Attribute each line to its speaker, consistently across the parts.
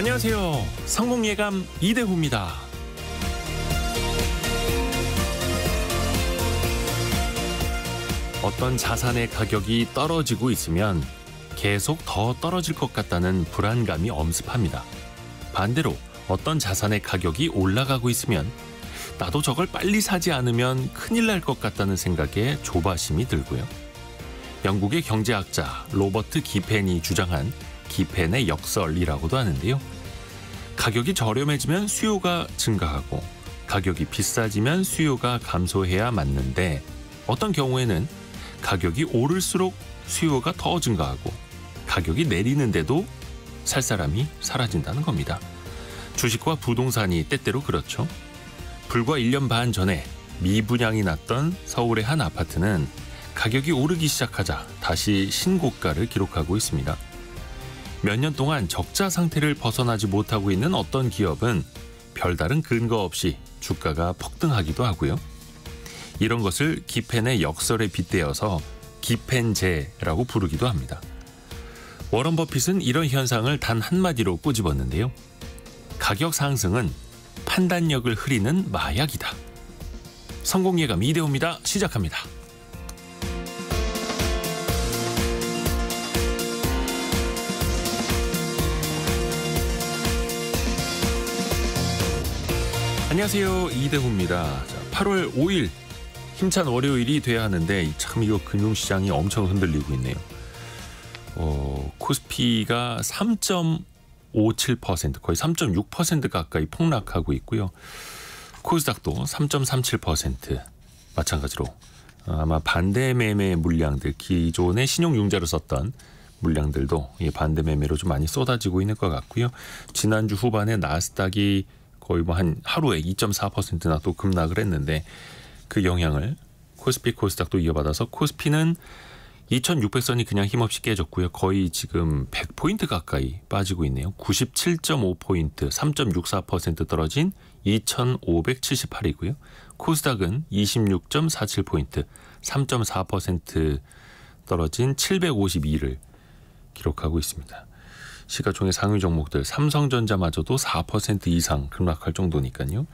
Speaker 1: 안녕하세요. 성공예감 이대호입니다. 어떤 자산의 가격이 떨어지고 있으면 계속 더 떨어질 것 같다는 불안감이 엄습합니다. 반대로 어떤 자산의 가격이 올라가고 있으면 나도 저걸 빨리 사지 않으면 큰일 날 것 같다는 생각에 조바심이 들고요. 영국의 경제학자 로버트 기펜이 주장한 기펜의 역설이라고도 하는데요. 가격이 저렴해지면 수요가 증가하고 가격이 비싸지면 수요가 감소해야 맞는데 어떤 경우에는 가격이 오를수록 수요가 더 증가하고 가격이 내리는데도 살 사람이 사라진다는 겁니다. 주식과 부동산이 때때로 그렇죠. 불과 1년 반 전에 미분양이 났던 서울의 한 아파트는 가격이 오르기 시작하자 다시 신고가를 기록하고 있습니다. 몇 년 동안 적자 상태를 벗어나지 못하고 있는 어떤 기업은 별다른 근거 없이 주가가 폭등하기도 하고요. 이런 것을 기펜의 역설에 빗대어서 기펜제라고 부르기도 합니다. 워런 버핏은 이런 현상을 단 한마디로 꼬집었는데요. 가격 상승은 판단력을 흐리는 마약이다. 성공예감 이대호입니다. 시작합니다. 안녕하세요. 이대호입니다. 8월 5일 힘찬 월요일이 돼야 하는데 참 이거 금융시장이 엄청 흔들리고 있네요. 코스피가 3.57% 거의 3.6% 가까이 폭락하고 있고요. 코스닥도 3.37% 마찬가지로 아마 반대 매매 물량들 기존의 신용융자로 썼던 물량들도 반대 매매로 좀 많이 쏟아지고 있는 것 같고요. 지난주 후반에 나스닥이 거의 뭐 한 하루에 2.4%나 또 급락을 했는데 그 영향을 코스피 코스닥도 이어받아서 코스피는 2600선이 그냥 힘없이 깨졌고요. 거의 지금 100포인트 가까이 빠지고 있네요. 97.5포인트 3.64% 떨어진 2578이고요. 코스닥은 26.47포인트 3.4% 떨어진 752를 기록하고 있습니다. 시가총액 상위 종목들 삼성전자마저도 4% 이상 급락할 정도니까요.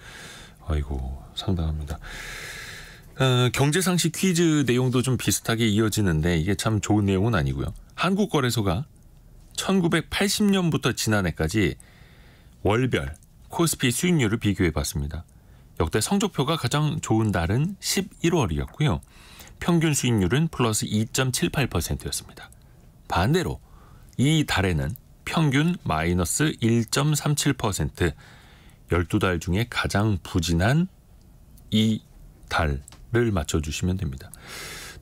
Speaker 1: 아이고 상당합니다. 경제상식 퀴즈 내용도 좀 비슷하게 이어지는데 이게 참 좋은 내용은 아니고요. 한국거래소가 1980년부터 지난해까지 월별 코스피 수익률을 비교해봤습니다. 역대 성적표가 가장 좋은 달은 11월이었고요. 평균 수익률은 플러스 2.78%였습니다. 반대로 이 달에는 평균 마이너스 1.37%, 12달 중에 가장 부진한 이 달을 맞춰주시면 됩니다.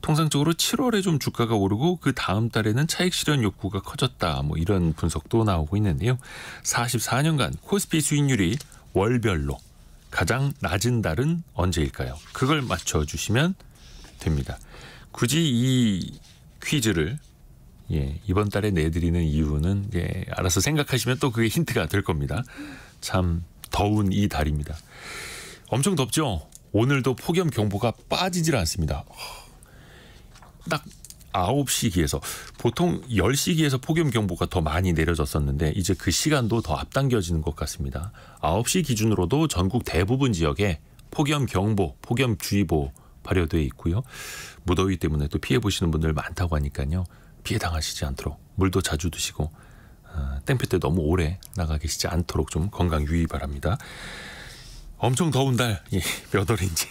Speaker 1: 통상적으로 7월에 좀 주가가 오르고 그 다음 달에는 차익 실현 욕구가 커졌다. 뭐 이런 분석도 나오고 있는데요. 44년간 코스피 수익률이 월별로 가장 낮은 달은 언제일까요? 그걸 맞춰주시면 됩니다. 굳이 이 퀴즈를 이번 달에 내드리는 이유는 알아서 생각하시면 또 그게 힌트가 될 겁니다. 참 더운 이 달입니다. 엄청 덥죠? 오늘도 폭염 경보가 빠지질 않습니다. 딱 9시 기에서 보통 10시 기에서 폭염 경보가 더 많이 내려졌었는데 이제 그 시간도 더 앞당겨지는 것 같습니다. 9시 기준으로도 전국 대부분 지역에 폭염 경보, 폭염 주의보 발효되어 있고요. 무더위 때문에 또 피해 보시는 분들 많다고 하니까요. 피해 당하시지 않도록 물도 자주 드시고 땡볕 때 너무 오래 나가 계시지 않도록 좀 건강 유의 바랍니다. 엄청 더운 달 몇 월인지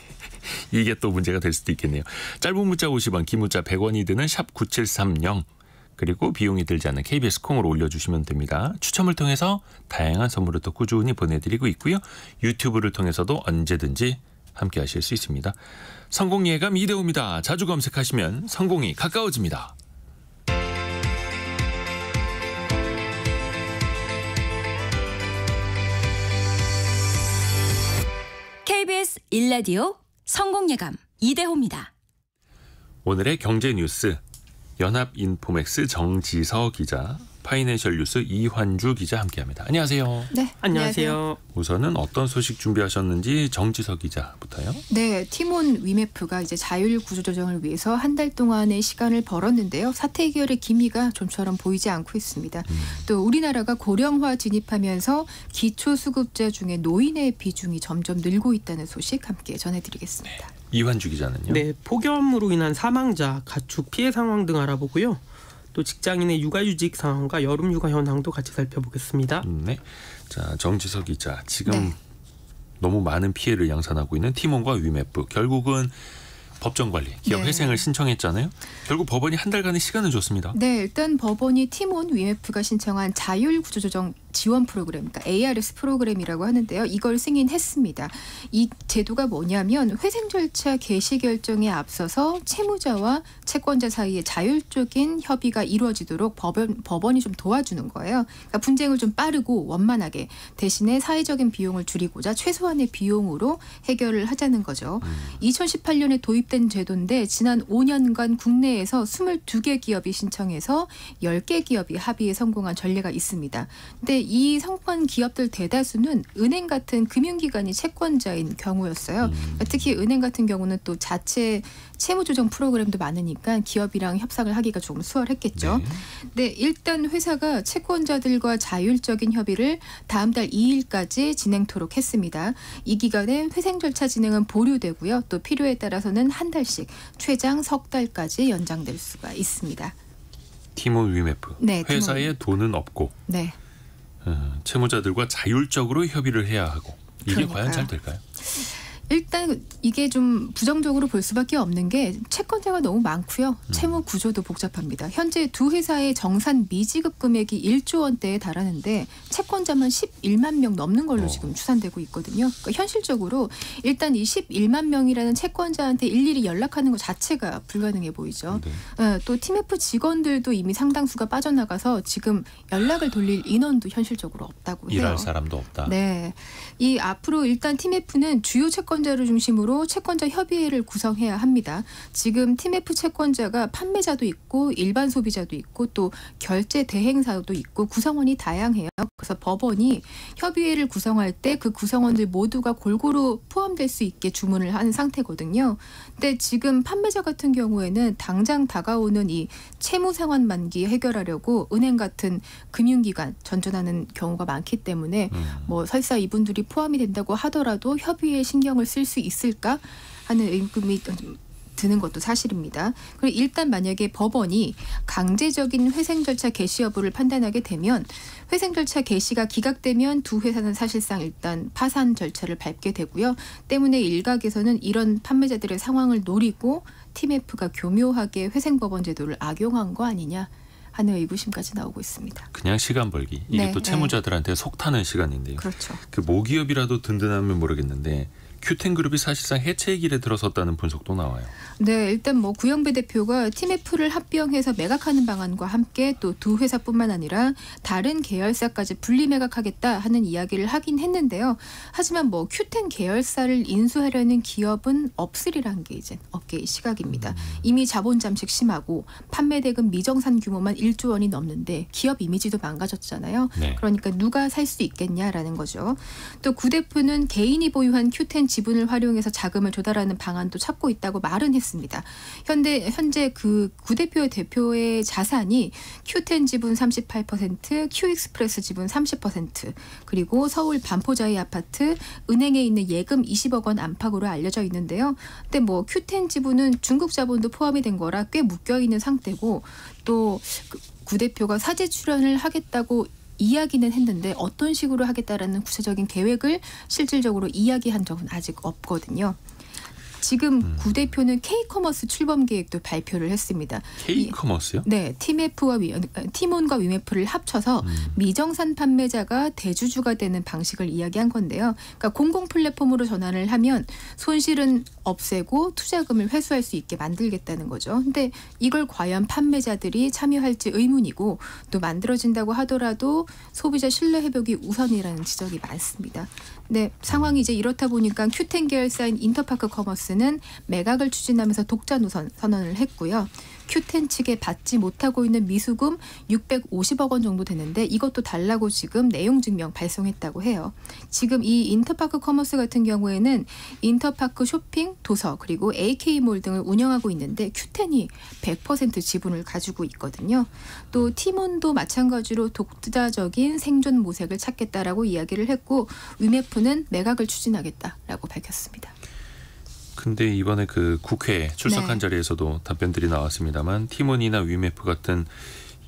Speaker 1: 이게 또 문제가 될 수도 있겠네요. 짧은 문자 50원, 긴 문자 100원이 드는 샵 9730 그리고 비용이 들지 않는 KBS 콩으로 올려주시면 됩니다. 추첨을 통해서 다양한 선물을 또 꾸준히 보내드리고 있고요. 유튜브를 통해서도 언제든지 함께 하실 수 있습니다. 성공예감 이대호입니다. 자주 검색하시면 성공이 가까워집니다.
Speaker 2: KBS 1라디오 성공예감 이대호입니다.
Speaker 1: 오늘의 경제 뉴스 연합인포맥스 정지서 기자 파이낸셜 뉴스 이환주 기자 함께합니다. 안녕하세요.
Speaker 3: 네, 안녕하세요.
Speaker 1: 우선은 어떤 소식 준비하셨는지 정지석 기자부터요.
Speaker 3: 네, 티몬 위메프가 이제 자율 구조조정을 위해서 한 달 동안의 시간을 벌었는데요. 사태 해결의 기미가 좀처럼 보이지 않고 있습니다. 또 우리나라가 고령화 진입하면서 기초수급자 중에 노인의 비중이 점점 늘고 있다는 소식 함께 전해드리겠습니다.
Speaker 1: 이환주 기자는요.
Speaker 4: 네, 폭염으로 인한 사망자, 가축 피해 상황 등 알아보고요. 또 직장인의 육아휴직 상황과 여름 휴가 현황도 같이 살펴보겠습니다.
Speaker 1: 네, 자 정지석 기자, 지금
Speaker 3: 네.
Speaker 1: 너무 많은 피해를 양산하고 있는 티몬과 위메프, 결국은 법정 관리, 기업
Speaker 3: 네.
Speaker 1: 회생을 신청했잖아요. 결국 법원이 한 달간의 시간을 줬습니다.
Speaker 3: 네, 일단 법원이 티몬 위메프가 신청한 자율 구조조정 지원 프로그램, 그러니까 ARS 프로그램이라고 하는데요. 이걸 승인했습니다. 이 제도가 뭐냐면 회생 절차 개시 결정에 앞서서 채무자와 채권자 사이에 자율적인 협의가 이루어지도록 법원이 좀 도와주는 거예요. 그러니까 분쟁을 좀 빠르고 원만하게, 대신에 사회적인 비용을 줄이고자 최소한의 비용으로 해결을 하자는 거죠. 2018년에 도입된 제도인데 지난 5년간 국내에서 22개 기업이 신청해서 10개 기업이 합의에 성공한 전례가 있습니다. 근데 이 성공한 기업들 대다수는 은행 같은 금융기관이 채권자인 경우였어요. 그러니까 특히 은행 같은 경우는 또 자체 채무조정 프로그램도 많으니까 기업이랑 협상을 하기가 조금 수월했겠죠. 네, 일단 회사가 채권자들과 자율적인 협의를 다음 달 2일까지 진행토록 했습니다. 이 기간에 회생 절차 진행은 보류되고요. 또 필요에 따라서는 한 달씩 최장 석 달까지 연장될 수가 있습니다.
Speaker 1: 티몬 위메프,
Speaker 3: 네,
Speaker 1: 회사에 돈은 없고
Speaker 3: 네.
Speaker 1: 채무자들과 자율적으로 협의를 해야 하고, 이게
Speaker 3: 그러니까요.
Speaker 1: 과연 잘 될까요?
Speaker 3: 일단 이게 좀 부정적으로 볼 수밖에 없는 게 채권자가 너무 많고요. 채무 구조도 복잡합니다. 현재 두 회사의 정산 미지급 금액이 1조 원대에 달하는데 채권자만 11만 명 넘는 걸로 지금 추산되고 있거든요. 그러니까 현실적으로 일단 이 11만 명이라는 채권자한테 일일이 연락하는 것 자체가 불가능해 보이죠.
Speaker 1: 네.
Speaker 3: 또 팀F 직원들도 이미 상당수가 빠져나가서 지금 연락을 돌릴 인원도 현실적으로 없다고 해요.
Speaker 1: 일할 사람도 없다.
Speaker 3: 네, 이 앞으로 일단 팀F는 주요 채권자를 중심으로 채권자 협의회를 구성해야 합니다. 지금 팀F 채권자가 판매자도 있고 일반 소비자도 있고 또 결제 대행사도 있고 구성원이 다양해요. 그래서 법원이 협의회를 구성할 때 그 구성원들 모두가 골고루 포함될 수 있게 주문을 한 상태거든요. 근데 지금 판매자 같은 경우에는 당장 다가오는 이 채무 상환 만기 해결하려고 은행 같은 금융기관 전전하는 경우가 많기 때문에 뭐 설사 이분들이 포함이 된다고 하더라도 협의회에 신경을 쓸 수 있을까 하는 의문이 드는 것도 사실입니다. 그리고 일단 만약에 법원이 강제적인 회생 절차 개시 여부를 판단하게 되면 회생 절차 개시가 기각되면 두 회사는 사실상 일단 파산 절차를 밟게 되고요. 때문에 일각에서는 이런 판매자들의 상황을 노리고 팀F가 교묘하게 회생법원 제도를 악용한 거 아니냐 하는 의구심까지 나오고 있습니다.
Speaker 1: 그냥 시간 벌기. 이게
Speaker 3: 네,
Speaker 1: 또 채무자들한테 속 타는 시간인데요.
Speaker 3: 그렇죠.
Speaker 1: 그 모기업이라도 든든하면 모르겠는데 큐텐그룹이 사실상 해체의 길에 들어섰다는 분석도 나와요.
Speaker 3: 네, 일단 뭐 구영배 대표가 팀F를 합병해서 매각하는 방안과 함께 또 두 회사뿐만 아니라 다른 계열사까지 분리 매각하겠다 하는 이야기를 하긴 했는데요. 하지만 뭐 큐텐 계열사를 인수하려는 기업은 없으리란 게 이제 업계의 시각입니다. 이미 자본 잠식 심하고 판매 대금 미정산 규모만 1조 원이 넘는데 기업 이미지도 망가졌잖아요.
Speaker 1: 네.
Speaker 3: 그러니까 누가 살 수 있겠냐라는 거죠. 또 구 대표는 개인이 보유한 큐텐 지분을 활용해서 자금을 조달하는 방안도 찾고 있다고 말은 했습니다. 현재 그 구 대표의 자산이 큐텐 지분 38%, 큐익스프레스 지분 30%, 그리고 서울 반포자이 아파트, 은행에 있는 예금 20억 원 안팎으로 알려져 있는데요. 근데 뭐 큐텐 지분은 중국 자본도 포함이 된 거라 꽤 묶여 있는 상태고, 또 구 대표가 사제 출연을 하겠다고 이야기는 했는데 어떤 식으로 하겠다라는 구체적인 계획을 실질적으로 이야기한 적은 아직 없거든요. 지금 구 대표는 K커머스 출범 계획도 발표를 했습니다.
Speaker 1: K커머스요?
Speaker 3: 네, 티몬과 위메프를 합쳐서 미정산 판매자가 대주주가 되는 방식을 이야기한 건데요. 그러니까 공공 플랫폼으로 전환을 하면 손실은 없애고 투자금을 회수할 수 있게 만들겠다는 거죠. 근데 이걸 과연 판매자들이 참여할지 의문이고, 또 만들어진다고 하더라도 소비자 신뢰 회복이 우선이라는 지적이 많습니다. 네, 상황이 이제 이렇다 보니까 큐텐 계열사인 인터파크 커머스는 큐텐스는 매각을 추진하면서 독자 노선 선언을 했고요. 큐텐 측에 받지 못하고 있는 미수금 650억 원 정도 되는데 이것도 달라고 지금 내용 증명 발송했다고 해요. 지금 이 인터파크 커머스 같은 경우에는 인터파크 쇼핑, 도서 그리고 AK몰 등을 운영하고 있는데 큐텐이 100% 지분을 가지고 있거든요. 또 티몬도 마찬가지로 독자적인 생존 모색을 찾겠다라고 이야기를 했고 위메프는 매각을 추진하겠다라고 밝혔습니다.
Speaker 1: 근데 이번에 그 국회에 출석한
Speaker 3: 네.
Speaker 1: 자리에서도 답변들이 나왔습니다만 티몬이나 위메프 같은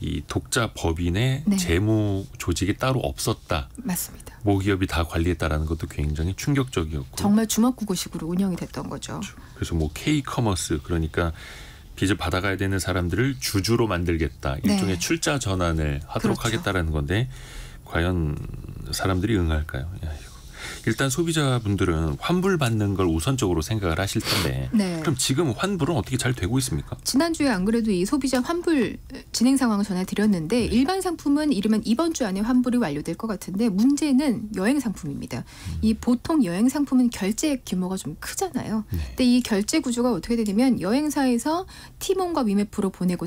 Speaker 1: 이 독자 법인의
Speaker 3: 네.
Speaker 1: 재무 조직이 따로 없었다.
Speaker 3: 맞습니다.
Speaker 1: 모기업이 다 관리했다라는 것도 굉장히 충격적이었고.
Speaker 3: 정말 주먹구구식으로 운영이 됐던 거죠.
Speaker 1: 그래서 뭐 K커머스 그러니까 빚을 받아가야 되는 사람들을 주주로 만들겠다. 일종의
Speaker 3: 네.
Speaker 1: 출자 전환을 하도록
Speaker 3: 그렇죠.
Speaker 1: 하겠다라는 건데 과연 사람들이 응할까요? 야, 이거. 일단 소비자분들은 환불받는 걸 우선적으로 생각을 하실 텐데
Speaker 3: 네.
Speaker 1: 그럼 지금 환불은 어떻게 잘 되고 있습니까?
Speaker 3: 지난주에 안 그래도 이 소비자 환불 진행 상황을 전해드렸는데 일반 상품은 이르면 이번 주 안에 환불이 완료될 것 같은데 문제는 여행 상품입니다. 이 보통 여행 상품은 결제액 규모가 좀 크잖아요.
Speaker 1: 네.
Speaker 3: 근데 이 결제 구조가 어떻게 되냐면 여행사에서 티몬과 위메프로 보내고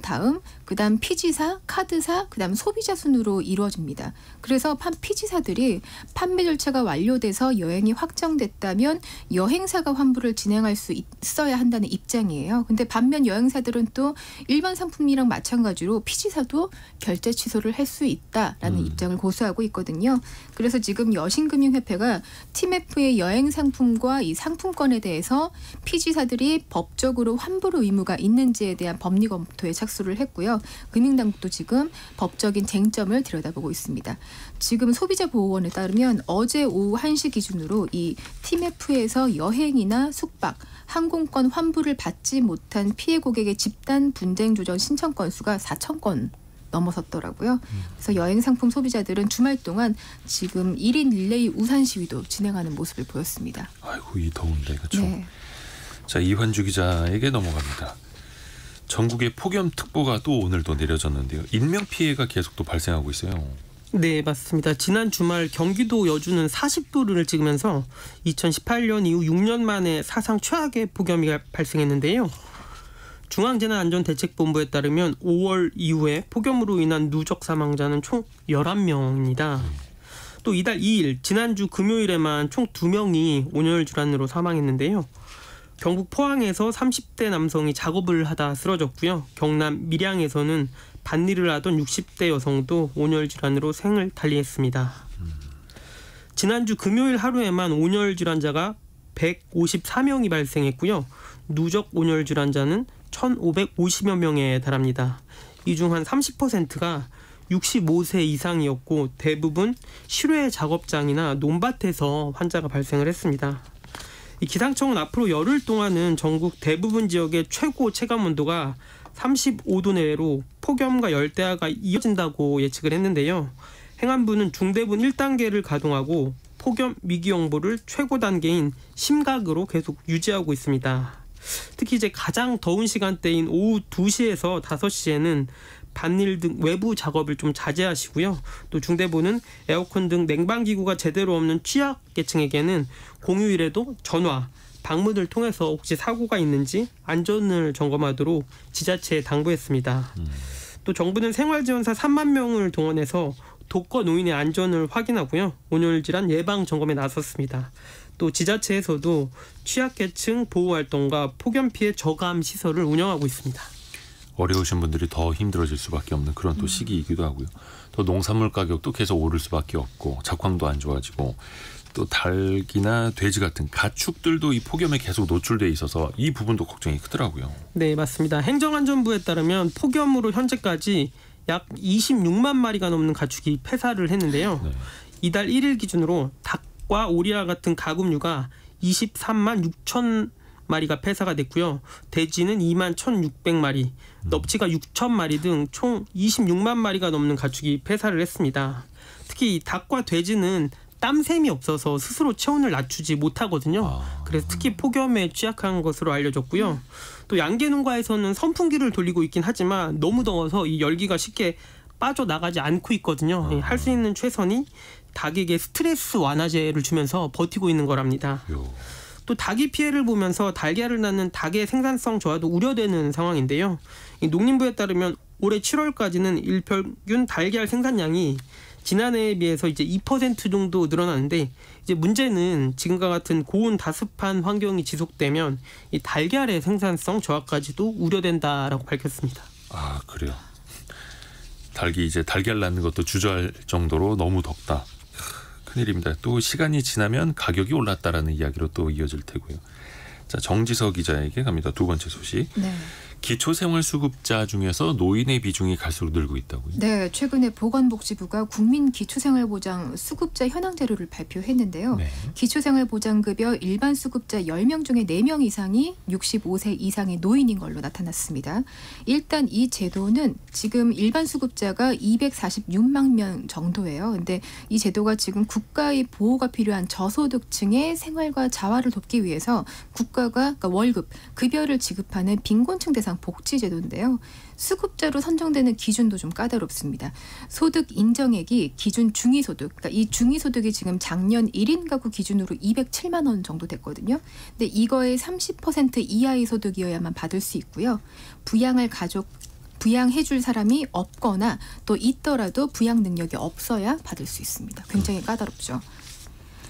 Speaker 3: 그다음 피지사, 카드사, 그다음 소비자 순으로 이루어집니다. 그래서 피지사들이 판매 절차가 완료돼서 여행이 확정됐다면 여행사가 환불을 진행할 수 있어야 한다는 입장이에요. 근데 반면 여행사들은 또 일반 상품이랑 마찬가지로 피지사도 결제 취소를 할 수 있다라는 입장을 고수하고 있거든요. 그래서 지금 여신금융협회가 티메프의 여행 상품과 이 상품권에 대해서 피지사들이 법적으로 환불 의무가 있는지에 대한 법리 검토에 착수를 했고요. 금융당국도 지금 법적인 쟁점을 들여다보고 있습니다. 지금 소비자보호원에 따르면 어제 오후 1시 기준으로 이 티메프에서 여행이나 숙박, 항공권 환불을 받지 못한 피해 고객의 집단 분쟁 조정 신청 건수가 4,000건 넘어섰더라고요. 그래서 여행 상품 소비자들은 주말 동안 지금 1인 릴레이 우산 시위도 진행하는 모습을 보였습니다.
Speaker 1: 아이고 이 더운데 그렇죠.
Speaker 3: 네.
Speaker 1: 자 이환주 기자에게 넘어갑니다. 전국에 폭염특보가 또 오늘도 내려졌는데요. 인명피해가 계속 또 발생하고 있어요.
Speaker 4: 네, 맞습니다. 지난 주말 경기도 여주는 40도를 찍으면서 2018년 이후 6년 만에 사상 최악의 폭염이 발생했는데요. 중앙재난안전대책본부에 따르면 5월 이후에 폭염으로 인한 누적 사망자는 총 11명입니다. 또 이달 2일 지난주 금요일에만 총 2명이 온열 질환으로 사망했는데요. 경북 포항에서 30대 남성이 작업을 하다 쓰러졌고요. 경남 밀양에서는 밭일을 하던 60대 여성도 온열 질환으로 생을 달리했습니다. 지난주 금요일 하루에만 온열 질환자가 154명이 발생했고요. 누적 온열 질환자는 1,550여 명에 달합니다. 이 중 한 30%가 65세 이상이었고 대부분 실외 작업장이나 논밭에서 환자가 발생을 했습니다. 이 기상청은 앞으로 열흘 동안은 전국 대부분 지역의 최고 체감온도가 35도 내외로 폭염과 열대야가 이어진다고 예측을 했는데요. 행안부는 중대본 1단계를 가동하고 폭염 위기용보를 최고 단계인 심각으로 계속 유지하고 있습니다. 특히 이제 가장 더운 시간대인 오후 2시에서 5시에는 밭일 등 외부 작업을 좀 자제하시고요. 또 중대본은 에어컨 등 냉방기구가 제대로 없는 취약계층에게는 공휴일에도 전화, 방문을 통해서 혹시 사고가 있는지 안전을 점검하도록 지자체에 당부했습니다. 또 정부는 생활지원사 3만 명을 동원해서 독거 노인의 안전을 확인하고요. 온열 질환 예방 점검에 나섰습니다. 또 지자체에서도 취약계층 보호활동과 폭염 피해 저감 시설을 운영하고 있습니다.
Speaker 1: 어려우신 분들이 더 힘들어질 수밖에 없는 그런 또 시기이기도 하고요. 또 농산물 가격도 계속 오를 수밖에 없고 작황도 안 좋아지고 또 닭이나 돼지 같은 가축들도 이 폭염에 계속 노출돼 있어서 이 부분도 걱정이 크더라고요.
Speaker 4: 네, 맞습니다. 행정안전부에 따르면 폭염으로 현재까지 약 26만 마리가 넘는 가축이 폐사를 했는데요.
Speaker 1: 네.
Speaker 4: 이달 1일 기준으로 닭과 오리와 같은 가금류가 23만 6천 마리가 폐사가 됐고요. 돼지는 2만 1,600마리, 넙치가 6천 마리 등 총 26만 마리가 넘는 가축이 폐사를 했습니다. 특히 닭과 돼지는 땀샘이 없어서 스스로 체온을 낮추지 못하거든요. 그래서 특히 폭염에 취약한 것으로 알려졌고요. 또 양계농가에서는 선풍기를 돌리고 있긴 하지만 너무 더워서 이 열기가 쉽게 빠져나가지 않고 있거든요. 할 수 있는 최선이 닭에게 스트레스 완화제를 주면서 버티고 있는 거랍니다. 또 닭이 피해를 보면서 달걀을 낳는 닭의 생산성 저하도 우려되는 상황인데요. 이 농림부에 따르면 올해 7월까지는 일평균 달걀 생산량이 지난해에 비해서 이제 2% 정도 늘어났는데 이제 문제는 지금과 같은 고온 다습한 환경이 지속되면 이 달걀의 생산성 저하까지도 우려된다라고 밝혔습니다.
Speaker 1: 아, 그래요. 닭이 이제 달걀 낳는 것도 주저할 정도로 너무 덥다. 큰일입니다. 또 시간이 지나면 가격이 올랐다라는 이야기로 또 이어질 테고요. 자, 정지석 기자에게 갑니다. 두 번째 소식.
Speaker 3: 네.
Speaker 1: 기초생활수급자 중에서 노인의 비중이 갈수록 늘고 있다고요?
Speaker 3: 네, 최근에 보건복지부가 국민기초생활보장 수급자 현황 자료를 발표했는데요.
Speaker 1: 네.
Speaker 3: 기초생활보장급여 일반 수급자 10명 중에 4명 이상이 65세 이상의 노인인 걸로 나타났습니다. 일단 이 제도는 지금 일반 수급자가 246만 명 정도예요. 근데 이 제도가 지금 국가의 보호가 필요한 저소득층의 생활과 자활을 돕기 위해서 국가가 그러니까 월급, 급여를 지급하는 빈곤층 대상 복지제도인데요. 수급자로 선정되는 기준도 좀 까다롭습니다. 소득 인정액이 기준 중위소득, 그러니까 이 중위소득이 지금 작년 1인 가구 기준으로 207만 원 정도 됐거든요. 근데 이거의 30% 이하의 소득이어야만 받을 수 있고요. 부양해줄 사람이 없거나 또 있더라도 부양 능력이 없어야 받을 수 있습니다. 굉장히 까다롭죠.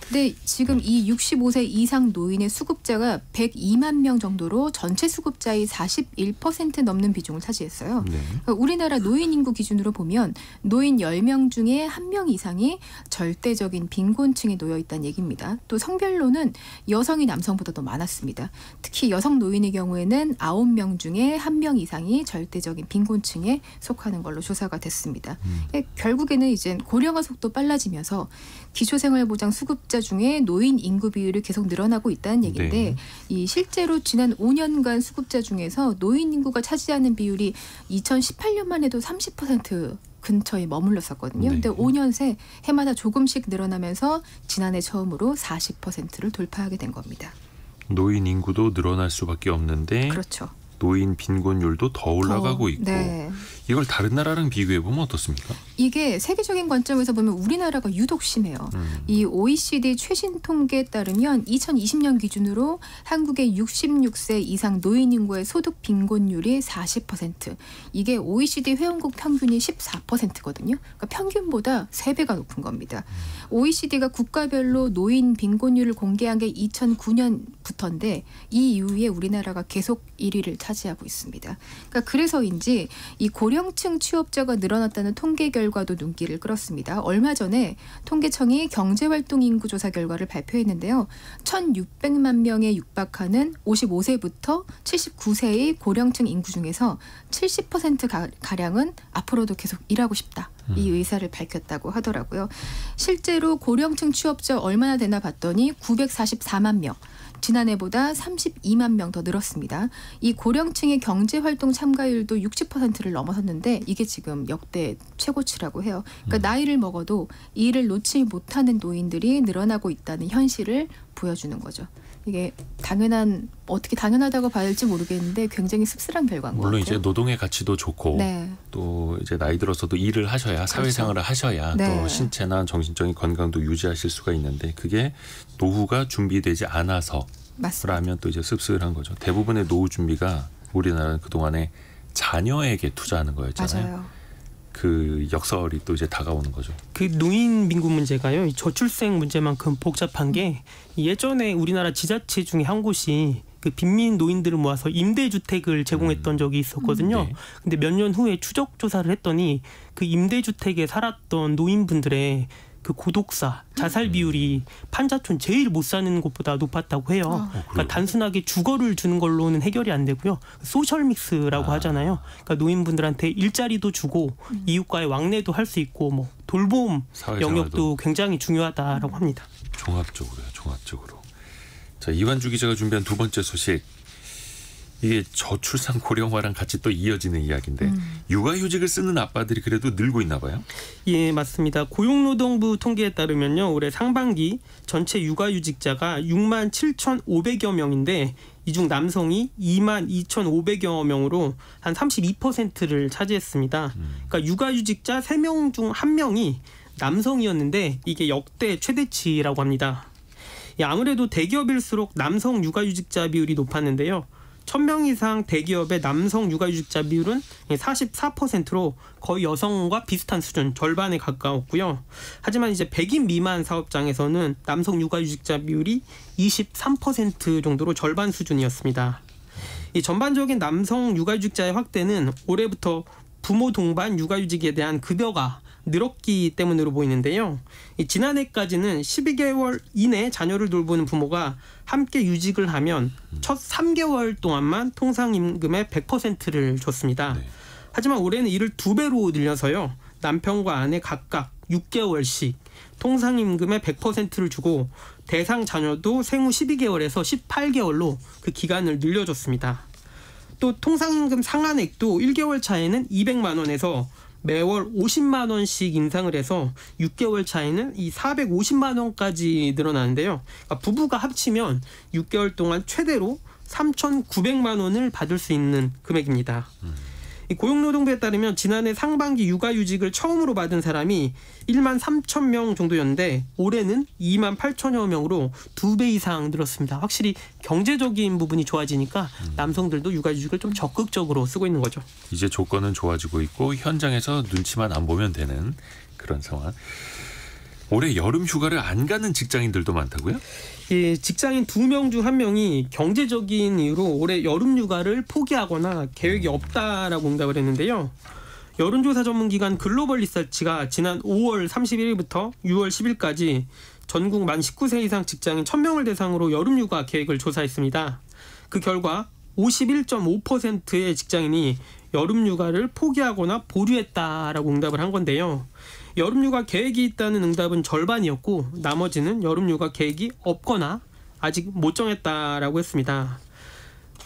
Speaker 3: 근데 지금 이 65세 이상 노인의 수급자가 102만 명 정도로 전체 수급자의 41% 넘는 비중을 차지했어요.
Speaker 1: 네.
Speaker 3: 그러니까 우리나라 노인 인구 기준으로 보면 노인 10명 중에 1명 이상이 절대적인 빈곤층에 놓여 있다는 얘기입니다. 또 성별로는 여성이 남성보다 더 많았습니다. 특히 여성 노인의 경우에는 9명 중에 1명 이상이 절대적인 빈곤층에 속하는 걸로 조사가 됐습니다. 결국에는 이제 고령화 속도 빨라지면서 기초생활보장 수급자 중에 노인 인구 비율이 계속 늘어나고 있다는 얘기인데
Speaker 1: 네.
Speaker 3: 이 실제로 지난 5년간 수급자 중에서 노인 인구가 차지하는 비율이 2018년만 해도 30% 근처에 머물렀었거든요.
Speaker 1: 네.
Speaker 3: 근데 5년 새 해마다 조금씩 늘어나면서 지난해 처음으로 40%를 돌파하게 된 겁니다.
Speaker 1: 노인 인구도 늘어날 수밖에 없는데
Speaker 3: 그렇죠.
Speaker 1: 노인 빈곤율도 더 올라가고 있고
Speaker 3: 네.
Speaker 1: 이걸 다른 나라랑 비교해 보면 어떻습니까?
Speaker 3: 이게 세계적인 관점에서 보면 우리나라가 유독 심해요. 이 OECD 최신 통계에 따르면 2020년 기준으로 한국의 66세 이상 노인 인구의 소득 빈곤율이 40%. 이게 OECD 회원국 평균이 14%거든요. 그러니까 평균보다 3배가 높은 겁니다. OECD가 국가별로 노인 빈곤율을 공개한 게 2009년부터인데 이 이후에 우리나라가 계속 1위를 차지하고 있습니다. 그러니까 그래서인지 이 고령층 취업자가 늘어났다는 통계 결과도 눈길을 끌었습니다. 얼마 전에 통계청이 경제활동 인구 조사 결과를 발표했는데요. 1,600만 명에 육박하는 55세부터 79세의 고령층 인구 중에서 70%가량은 앞으로도 계속 일하고 싶다. 이 의사를 밝혔다고 하더라고요. 실제로 고령층 취업자 얼마나 되나 봤더니 944만 명. 지난해보다 32만 명 더 늘었습니다. 이 고령층의 경제활동 참가율도 60%를 넘어섰는데 이게 지금 역대 최고치라고 해요. 그러니까 나이를 먹어도 일을 놓지 못하는 노인들이 늘어나고 있다는 현실을 보여주는 거죠. 이게 어떻게 당연하다고 봐야 할지 모르겠는데 굉장히 씁쓸한 결과인 것
Speaker 1: 물론
Speaker 3: 같아요.
Speaker 1: 이제 노동의 가치도 좋고
Speaker 3: 네.
Speaker 1: 또 이제 나이 들어서도 일을 하셔야 사회생활을 하셔야
Speaker 3: 네.
Speaker 1: 또 신체나 정신적인 건강도 유지하실 수가 있는데 그게 노후가 준비되지 않아서
Speaker 3: 맞습니다.
Speaker 1: 라면 또 이제 씁쓸한 거죠. 대부분의 노후 준비가 우리나라는 그동안에 자녀에게 투자하는 거였잖아요.
Speaker 3: 맞아요.
Speaker 1: 그 역설이 또 이제 다가오는 거죠.
Speaker 4: 그 노인 빈곤 문제가요. 이 저출생 문제만큼 복잡한 게 예전에 우리나라 지자체 중에 한 곳이 그 빈민 노인들을 모아서 임대주택을 제공했던 적이 있었거든요.
Speaker 1: 네.
Speaker 4: 근데 몇 년 후에 추적 조사를 했더니 그 임대주택에 살았던 노인분들의 그 고독사, 자살 비율이 판자촌 제일 못 사는 곳보다 높았다고 해요. 그러니까 단순하게 주거를 주는 걸로는 해결이 안 되고요. 소셜 믹스라고 하잖아요. 그러니까 노인분들한테 일자리도 주고 이웃과의 왕래도 할 수 있고 뭐 돌봄 영역도 굉장히 중요하다라고 합니다.
Speaker 1: 종합적으로요. 종합적으로. 자, 이완주 기자가 준비한 두 번째 소식. 이게 저출산 고령화랑 같이 또 이어지는 이야기인데 육아휴직을 쓰는 아빠들이 그래도 늘고 있나 봐요?
Speaker 4: 예, 맞습니다. 고용노동부 통계에 따르면요. 올해 상반기 전체 육아휴직자가 6만 7,500여 명인데 이 중 남성이 2만 2,500여 명으로 한 32%를 차지했습니다. 그러니까 육아휴직자 3명 중 1명이 남성이었는데 이게 역대 최대치라고 합니다. 아무래도 대기업일수록 남성 육아휴직자 비율이 높았는데요. 1000명 이상 대기업의 남성 육아휴직자 비율은 44%로 거의 여성과 비슷한 수준, 절반에 가까웠고요. 하지만 이제 100인 미만 사업장에서는 남성 육아휴직자 비율이 23% 정도로 절반 수준이었습니다. 이 전반적인 남성 육아휴직자의 확대는 올해부터 부모 동반 육아휴직에 대한 급여가 늘었기 때문으로 보이는데요. 지난해까지는 12개월 이내 자녀를 돌보는 부모가 함께 유직을 하면 첫 3개월 동안만 통상임금의 100%를 줬습니다. 네. 하지만 올해는 이를 2배로 늘려서요. 남편과 아내 각각 6개월씩 통상임금의 100%를 주고 대상 자녀도 생후 12개월에서 18개월로 그 기간을 늘려줬습니다. 또 통상임금 상한액도 1개월 차에는 200만 원에서 매월 50만 원씩 인상을 해서 6개월 차에는 이 450만 원까지 늘어나는데요. 그러니까 부부가 합치면 6개월 동안 최대로 3,900만 원을 받을 수 있는 금액입니다. 이 고용노동부에 따르면 지난해 상반기 육아휴직을 처음으로 받은 사람이 1만 3천 명 정도였는데 올해는 2만 8천여 명으로 2배 이상 늘었습니다. 확실히 경제적인 부분이 좋아지니까 남성들도 육아휴직을 좀 적극적으로 쓰고 있는 거죠.
Speaker 1: 이제 조건은 좋아지고 있고 현장에서 눈치만 안 보면 되는 그런 상황. 올해 여름 휴가를 안 가는 직장인들도 많다고요?
Speaker 4: 예, 직장인 2명 중 1명이 경제적인 이유로 올해 여름 휴가를 포기하거나 계획이 없다라고 응답을 했는데요. 여론조사 전문기관 글로벌 리서치가 지난 5월 31일부터 6월 10일까지 전국 만 19세 이상 직장인 1000명을 대상으로 여름 휴가 계획을 조사했습니다. 그 결과 51.5%의 직장인이 여름 휴가를 포기하거나 보류했다라고 응답을 한 건데요. 여름 휴가 계획이 있다는 응답은 절반이었고 나머지는 여름 휴가 계획이 없거나 아직 못 정했다라고 했습니다.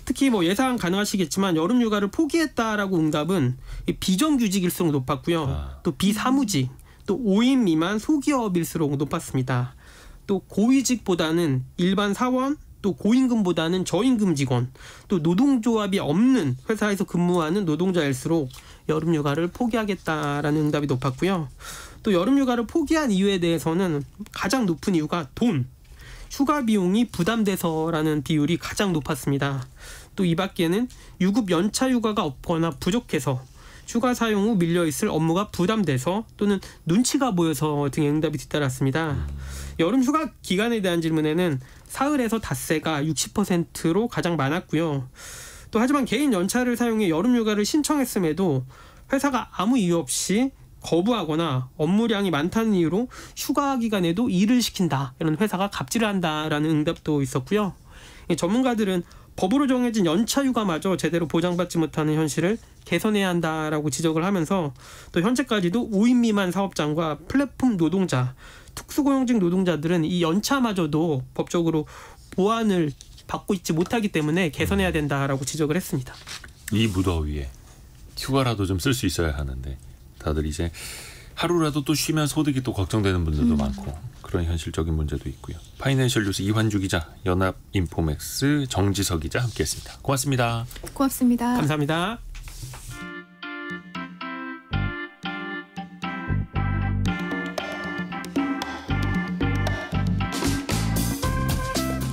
Speaker 4: 특히 예상 가능하시겠지만 여름 휴가를 포기했다라고 응답은 비정규직일수록 높았고요. 또 비사무직, 또 5인 미만 소기업일수록 높았습니다. 또 고위직보다는 일반 사원, 또 고임금보다는 저임금 직원, 또 노동조합이 없는 회사에서 근무하는 노동자일수록 여름휴가를 포기하겠다라는 응답이 높았고요. 또 여름휴가를 포기한 이유에 대해서는 가장 높은 이유가 돈, 휴가 비용이 부담돼서라는 비율이 가장 높았습니다. 또 이 밖에는 유급 연차 휴가가 없거나 부족해서, 휴가 사용 후 밀려있을 업무가 부담돼서, 또는 눈치가 보여서 등의 응답이 뒤따랐습니다. 여름 휴가 기간에 대한 질문에는 사흘에서 닷새가 60%로 가장 많았고요. 또 하지만 개인 연차를 사용해 여름 휴가를 신청했음에도 회사가 아무 이유 없이 거부하거나 업무량이 많다는 이유로 휴가 기간에도 일을 시킨다, 이런 회사가 갑질을 한다라는 응답도 있었고요. 전문가들은 법으로 정해진 연차 휴가마저 제대로 보장받지 못하는 현실을 개선해야 한다라고 지적을 하면서 또 현재까지도 5인 미만 사업장과 플랫폼 노동자, 특수고용직 노동자들은 이 연차마저도 법적으로 보완을 받고 있지 못하기 때문에 개선해야 된다라고 지적을 했습니다.
Speaker 1: 이 무더위에 휴가라도 좀 쓸 수 있어야 하는데 다들 이제 하루라도 또 쉬면 소득이 또 걱정되는 분들도 많고 그런 현실적인 문제도 있고요. 파이낸셜 뉴스 이환주 기자, 연합인포맥스 정지석 기자 함께했습니다. 고맙습니다.
Speaker 3: 고맙습니다.
Speaker 4: 감사합니다.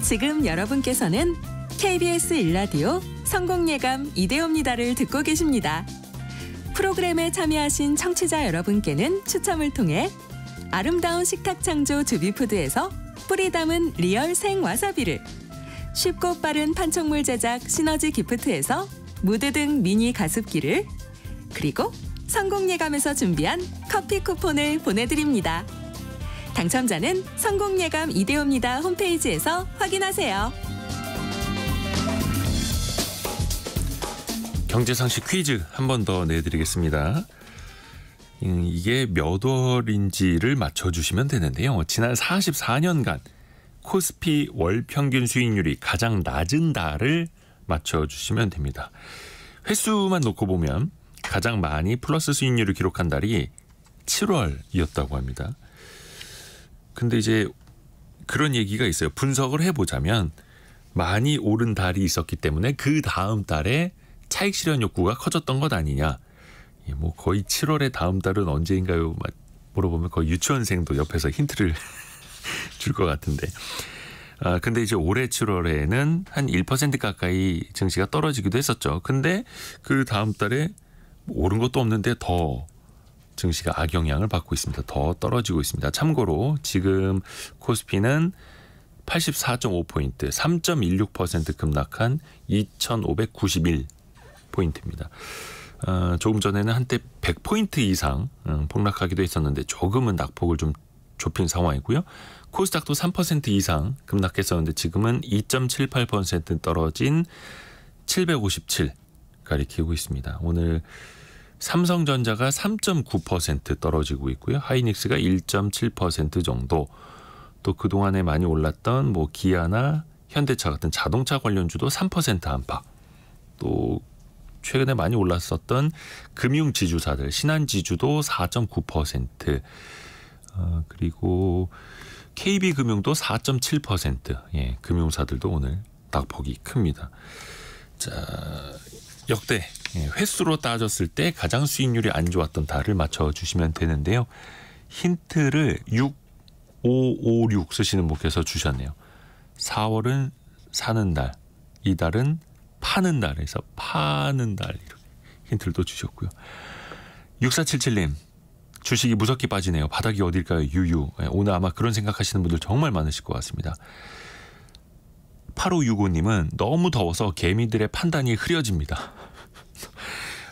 Speaker 5: 지금 여러분께서는 KBS 1라디오 성공예감 이대호입니다를 듣고 계십니다. 프로그램에 참여하신 청취자 여러분께는 추첨을 통해 아름다운 식탁 창조 주비푸드에서 뿌리 담은 리얼 생 와사비를, 쉽고 빠른 판촉물 제작 시너지 기프트에서 무드 등 미니 가습기를, 그리고 성공예감에서 준비한 커피 쿠폰을 보내드립니다. 당첨자는 성공예감 이대호입니다 홈페이지에서 확인하세요.
Speaker 1: 경제상식 퀴즈 한 번 더 내드리겠습니다. 이게 몇 월인지를 맞춰주시면 되는데요. 지난 44년간 코스피 월 평균 수익률이 가장 낮은 달을 맞춰주시면 됩니다. 횟수만 놓고 보면 가장 많이 플러스 수익률을 기록한 달이 7월이었다고 합니다. 근데 이제 그런 얘기가 있어요. 분석을 해보자면 많이 오른 달이 있었기 때문에 그 다음 달에 차익 실현 욕구가 커졌던 것 아니냐. 뭐 거의 7월의 다음 달은 언제인가요? 물어보면 거의 유치원생도 옆에서 힌트를 줄 것 같은데. 근데 이제 올해 7월에는 한 1% 가까이 증시가 떨어지기도 했었죠. 근데 그 다음 달에 오른 것도 없는데 더 증시가 악영향을 받고 있습니다. 더 떨어지고 있습니다. 참고로 지금 코스피는 84.5포인트, 3.16% 급락한 2,591포인트입니다. 조금 전에는 한때 100포인트 이상 폭락하기도 했었는데 조금은 낙폭을 좀 좁힌 상황이고요. 코스닥도 3% 이상 급락했었는데 지금은 2.78% 떨어진 757 가리키고 있습니다. 오늘 삼성전자가 3.9% 떨어지고 있고요. 하이닉스가 1.7% 정도. 또 그동안에 많이 올랐던 뭐 기아나 현대차 같은 자동차 관련주도 3% 안팎. 또 최근에 많이 올랐었던 금융지주사들 신한지주도 4.9%. 그리고 KB금융도 4.7%. 예, 금융사들도 오늘 낙폭이 큽니다. 자, 역대 횟수로 따졌을 때 가장 수익률이 안 좋았던 달을 맞춰주시면 되는데요. 힌트를 6556 쓰시는 분께서 주셨네요. 4월은 사는 달, 이달은 파는 달에서 파는 달 이렇게 힌트를 또 주셨고요. 6477님 주식이 무섭게 빠지네요. 바닥이 어딜까요? 유유. 오늘 아마 그런 생각하시는 분들 정말 많으실 것 같습니다. 8565님은 너무 더워서 개미들의 판단이 흐려집니다.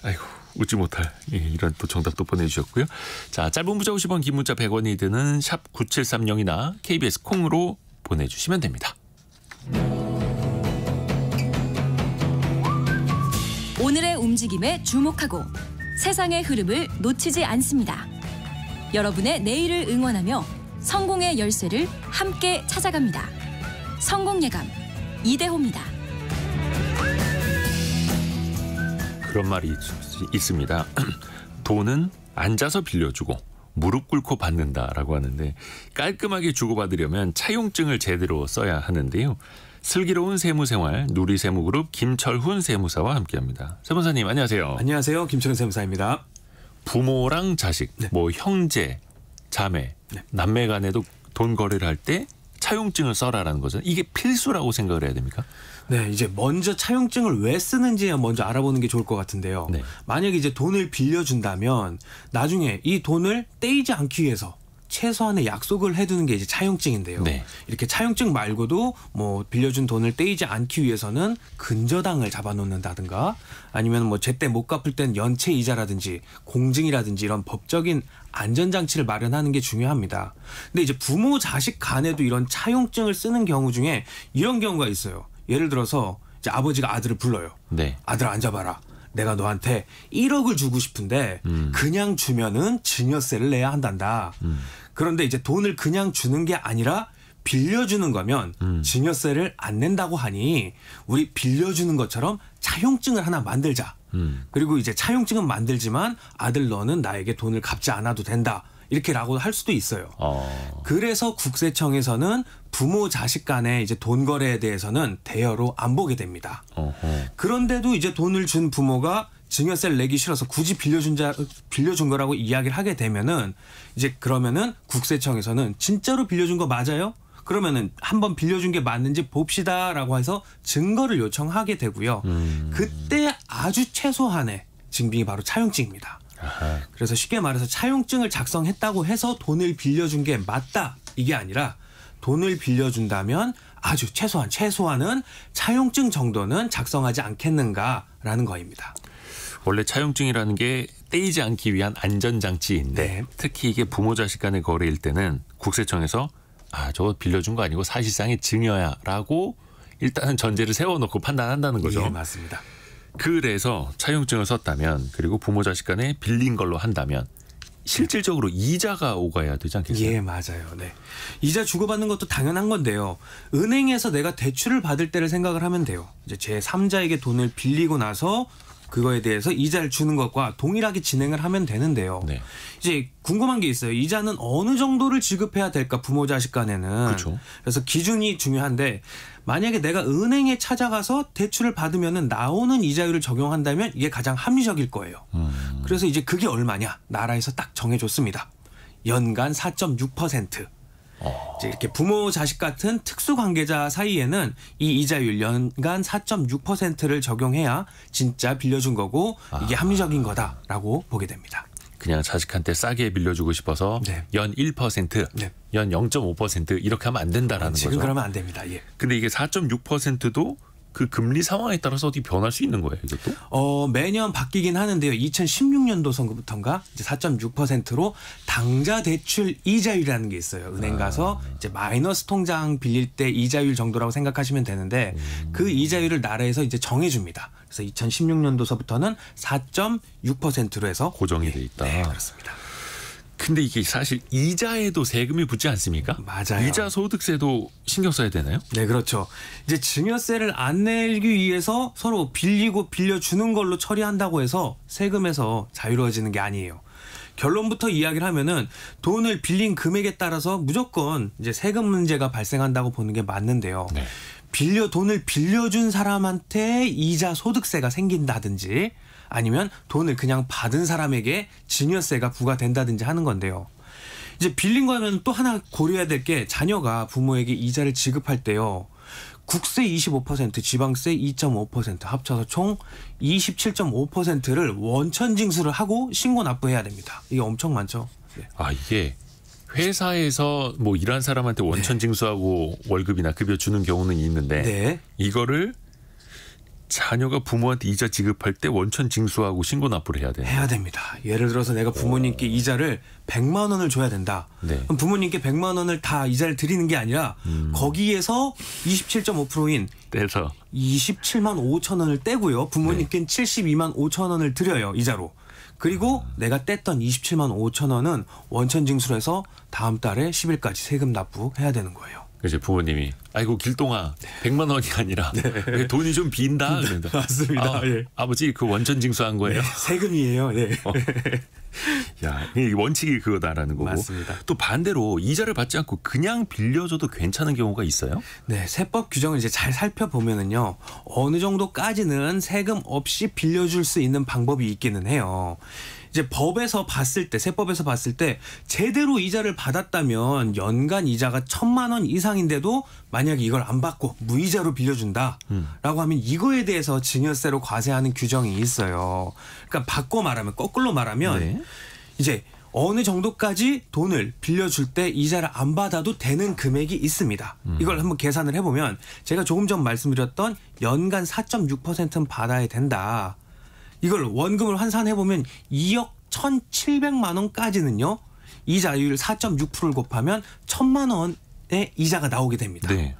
Speaker 1: 아이고 웃지 못할 이런 또 정답도 보내주셨고요. 자, 짧은 문자 50원, 긴 문자 100원이 드는 샵 9730이나 KBS 콩으로 보내주시면 됩니다.
Speaker 2: 오늘의 움직임에 주목하고 세상의 흐름을 놓치지 않습니다. 여러분의 내일을 응원하며 성공의 열쇠를 함께 찾아갑니다. 성공예감 이대호입니다.
Speaker 1: 그런 말이 있습니다. 돈은 앉아서 빌려주고 무릎 꿇고 받는다라고 하는데 깔끔하게 주고받으려면 차용증을 제대로 써야 하는데요. 슬기로운 세무생활 누리세무그룹 김철훈 세무사와 함께합니다. 세무사님 안녕하세요.
Speaker 6: 안녕하세요. 김철훈 세무사입니다.
Speaker 1: 부모랑 자식,
Speaker 6: 네.
Speaker 1: 뭐 형제, 자매,
Speaker 6: 네.
Speaker 1: 남매 간에도 돈 거래를 할 때 차용증을 써라라는 거죠. 이게 필수라고 생각을 해야 됩니까?
Speaker 6: 네, 이제 먼저 차용증을 왜 쓰는지 먼저 알아보는 게 좋을 것 같은데요.
Speaker 1: 네.
Speaker 6: 만약에 이제 돈을 빌려준다면 나중에 이 돈을 떼이지 않기 위해서 최소한의 약속을 해두는 게 이제 차용증인데요.
Speaker 1: 네.
Speaker 6: 이렇게 차용증 말고도 뭐 빌려준 돈을 떼이지 않기 위해서는 근저당을 잡아놓는다든가 아니면 뭐 제때 못 갚을 땐 연체 이자라든지 공증이라든지 이런 법적인 안전장치를 마련하는 게 중요합니다. 근데 이제 부모 자식 간에도 이런 차용증을 쓰는 경우 중에 이런 경우가 있어요. 예를 들어서 이제 아버지가 아들을 불러요.
Speaker 1: 네.
Speaker 6: 아들 앉아봐라. 내가 너한테 1억을 주고 싶은데 그냥 주면은 증여세를 내야 한단다. 그런데 이제 돈을 그냥 주는 게 아니라 빌려주는 거면 증여세를 안 낸다고 하니 우리 빌려주는 것처럼 차용증을 하나 만들자. 그리고 이제 차용증은 만들지만 아들 너는 나에게 돈을 갚지 않아도 된다. 이렇게라고 할 수도 있어요. 그래서 국세청에서는 부모 자식 간의 이제 돈 거래에 대해서는 대여로 안 보게 됩니다. 그런데도 이제 돈을 준 부모가 증여세를 내기 싫어서 굳이 빌려준 거라고 이야기를 하게 되면은 이제 그러면은 국세청에서는 진짜로 빌려준 거 맞아요? 그러면은 한번 빌려준 게 맞는지 봅시다라고 해서 증거를 요청하게 되고요. 그때 아주 최소한의 증빙이 바로 차용증입니다.
Speaker 1: 아하.
Speaker 6: 그래서 쉽게 말해서 차용증을 작성했다고 해서 돈을 빌려준 게 맞다 이게 아니라 돈을 빌려준다면 아주 최소한은 차용증 정도는 작성하지 않겠는가라는 거입니다.
Speaker 1: 원래 차용증이라는 게 떼이지 않기 위한 안전장치인데
Speaker 6: 네.
Speaker 1: 특히 이게 부모 자식 간의 거래일 때는 국세청에서 저거 빌려준 거 아니고 사실상의 증여야라고 일단은 전제를 세워놓고 판단한다는 거죠.
Speaker 6: 예, 맞습니다.
Speaker 1: 그래서 차용증을 썼다면 그리고 부모 자식 간에 빌린 걸로 한다면 실질적으로 이자가 오가야 되지 않겠어요?
Speaker 6: 예, 맞아요. 네. 이자 주고받는 것도 당연한 건데요. 은행에서 내가 대출을 받을 때를 생각을 하면 돼요. 이제 제 3자에게 돈을 빌리고 나서 그거에 대해서 이자를 주는 것과 동일하게 진행을 하면 되는데요.
Speaker 1: 네.
Speaker 6: 이제 궁금한 게 있어요. 이자는 어느 정도를 지급해야 될까 부모 자식 간에는.
Speaker 1: 그렇죠.
Speaker 6: 그래서 기준이 중요한데 만약에 내가 은행에 찾아가서 대출을 받으면은 나오는 이자율을 적용한다면 이게 가장 합리적일 거예요. 그래서 이제 그게 얼마냐 나라에서 딱 정해줬습니다. 연간 4.6%. 이제 이렇게 부모 자식 같은 특수 관계자 사이에는 이 이자율 연간 4.6%를 적용해야 진짜 빌려준 거고 이게 합리적인 거다라고 보게 됩니다.
Speaker 1: 그냥 자식한테 싸게 빌려주고 싶어서
Speaker 6: 네.
Speaker 1: 연 1%,
Speaker 6: 네.
Speaker 1: 연 0.5% 이렇게 하면 안 된다라는
Speaker 6: 지금
Speaker 1: 거죠.
Speaker 6: 그러면 안 됩니다. 예.
Speaker 1: 근데 이게 4.6%도 그 금리 상황에 따라서 어떻게 변할 수 있는 거예요, 이것도?
Speaker 6: 매년 바뀌긴 하는데요. 2016년도 선거부터인가 이제 4.6%로 당좌 대출 이자율이라는 게 있어요. 은행 가서 이제 마이너스 통장 빌릴 때 이자율 정도라고 생각하시면 되는데 그 이자율을 나라에서 이제 정해줍니다. 그래서 2016년도서부터는 4.6%로 해서
Speaker 1: 고정이 돼 있다.
Speaker 6: 네, 그렇습니다.
Speaker 1: 근데 이게 사실 이자에도 세금이 붙지 않습니까?
Speaker 6: 맞아요.
Speaker 1: 이자 소득세도 신경 써야 되나요?
Speaker 6: 네, 그렇죠. 이제 증여세를 안 내기 위해서 서로 빌리고 빌려주는 걸로 처리한다고 해서 세금에서 자유로워지는 게 아니에요. 결론부터 이야기를 하면은 돈을 빌린 금액에 따라서 무조건 이제 세금 문제가 발생한다고 보는 게 맞는데요.
Speaker 1: 네.
Speaker 6: 돈을 빌려준 사람한테 이자 소득세가 생긴다든지 아니면 돈을 그냥 받은 사람에게 증여세가 부과된다든지 하는 건데요. 이제 빌린 거면 또 하나 고려해야 될 게 자녀가 부모에게 이자를 지급할 때요. 국세 25%, 지방세 2.5% 합쳐서 총 27.5%를 원천 징수를 하고 신고 납부해야 됩니다. 이게 엄청 많죠. 네.
Speaker 1: 이게 회사에서 뭐 일한 사람한테 원천 징수하고 월급이나 급여 주는 경우는 있는데
Speaker 6: 네.
Speaker 1: 이거를 자녀가 부모한테 이자 지급할 때 원천 징수하고 신고 납부를 해야 돼요.
Speaker 6: 해야 됩니다. 예를 들어서 내가 부모님께 이자를 100만 원을 줘야 된다.
Speaker 1: 네.
Speaker 6: 그럼 부모님께 100만 원을 다 이자를 드리는 게 아니라 거기에서 27.5%인
Speaker 1: 떼서
Speaker 6: 27만 5천 원을 떼고요. 부모님께는 72만 5천 원을 드려요. 이자로. 그리고 내가 뗐던 27만 5천 원은 원천 징수로 해서 다음 달에 10일까지 세금 납부해야 되는 거예요.
Speaker 1: 이제 부모님이 아이고 길동아 100만 원이 아니라 돈이 좀 빈다. 그런다.
Speaker 6: 맞습니다. 예.
Speaker 1: 아버지 그 원천 징수한 거예요?
Speaker 6: 세금이에요. 네.
Speaker 1: 야, 이 원칙이 그거다라는 거고.
Speaker 6: 맞습니다.
Speaker 1: 또 반대로 이자를 받지 않고 그냥 빌려줘도 괜찮은 경우가 있어요?
Speaker 6: 네, 세법 규정을 이제 잘 살펴보면은요, 어느 정도까지는 세금 없이 빌려줄 수 있는 방법이 있기는 해요. 이제 법에서 봤을 때, 세법에서 봤을 때 제대로 이자를 받았다면 연간 이자가 1,000만 원 이상인데도 만약에 이걸 안 받고 무이자로 빌려준다라고 하면 이거에 대해서 증여세로 과세하는 규정이 있어요. 그러니까 거꾸로 말하면
Speaker 1: 네.
Speaker 6: 이제 어느 정도까지 돈을 빌려줄 때 이자를 안 받아도 되는 금액이 있습니다. 이걸 한번 계산을 해보면 제가 조금 전 말씀드렸던 연간 4.6%는 받아야 된다. 이걸 원금을 환산해보면 2억 1,700만 원까지는요. 이자율 4.6%를 곱하면 1,000만 원의 이자가 나오게 됩니다.
Speaker 1: 네.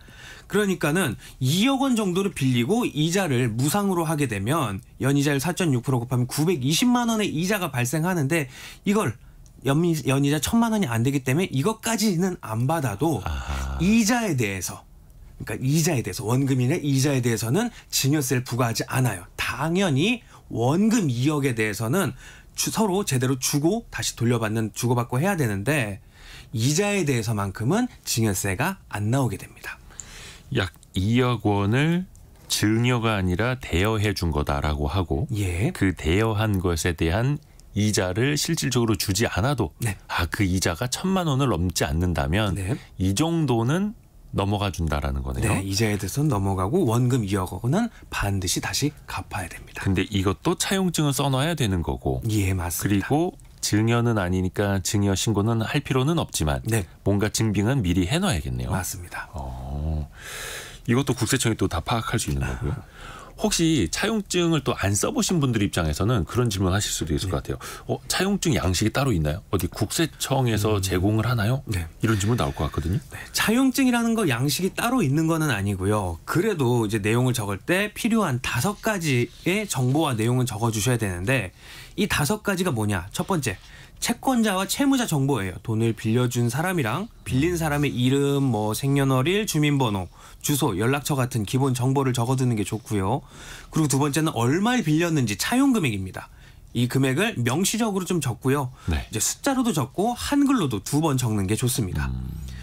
Speaker 6: 그러니까는 2억 원 정도를 빌리고 이자를 무상으로 하게 되면 연이자율 4.6% 곱하면 920만 원의 이자가 발생하는데 이걸 연이자 1,000만 원이 안 되기 때문에 이것까지는 안 받아도 이자에 대해서 원금이나 이자에 대해서는 증여세를 부과하지 않아요. 당연히 원금 2억에 대해서는 서로 제대로 주고 다시 돌려받는 주고받고 해야 되는데 이자에 대해서만큼은 증여세가 안 나오게 됩니다.
Speaker 1: 약 2억 원을 증여가 아니라 대여해 준 거다라고 하고
Speaker 6: 예.
Speaker 1: 그 대여한 것에 대한 이자를 실질적으로 주지 않아도
Speaker 6: 네.
Speaker 1: 그 이자가 1,000만 원을 넘지 않는다면
Speaker 6: 네.
Speaker 1: 이 정도는 넘어가 준다라는 거네요.
Speaker 6: 네, 이자에 대해서는 넘어가고 원금 2억 원은 반드시 다시 갚아야 됩니다.
Speaker 1: 근데 이것도 차용증을 써놔야 되는 거고
Speaker 6: 예, 맞습니다.
Speaker 1: 그리고 증여는 아니니까 증여 신고는 할 필요는 없지만
Speaker 6: 네,
Speaker 1: 뭔가 증빙은 미리 해놔야겠네요.
Speaker 6: 맞습니다.
Speaker 1: 이것도 국세청이 또 다 파악할 수 있는 거고요. 혹시 차용증을 또 안 써보신 분들 입장에서는 그런 질문 하실 수도 있을 것 같아요. 차용증 양식이 따로 있나요? 어디 국세청에서 제공을 하나요?
Speaker 6: 네.
Speaker 1: 이런 질문 나올 것 같거든요.
Speaker 6: 네, 차용증이라는 거 양식이 따로 있는 거는 아니고요. 그래도 이제 내용을 적을 때 필요한 5가지의 정보와 내용은 적어주셔야 되는데 이 5가지가 뭐냐? 첫 번째, 채권자와 채무자 정보예요. 돈을 빌려준 사람이랑 빌린 사람의 이름, 생년월일, 주민번호, 주소, 연락처 같은 기본 정보를 적어두는 게 좋고요. 그리고 두 번째는 얼마를 빌렸는지 차용 금액입니다. 이 금액을 명시적으로 좀 적고요.
Speaker 1: 네.
Speaker 6: 이제 숫자로도 적고 한글로도 2번 적는 게 좋습니다.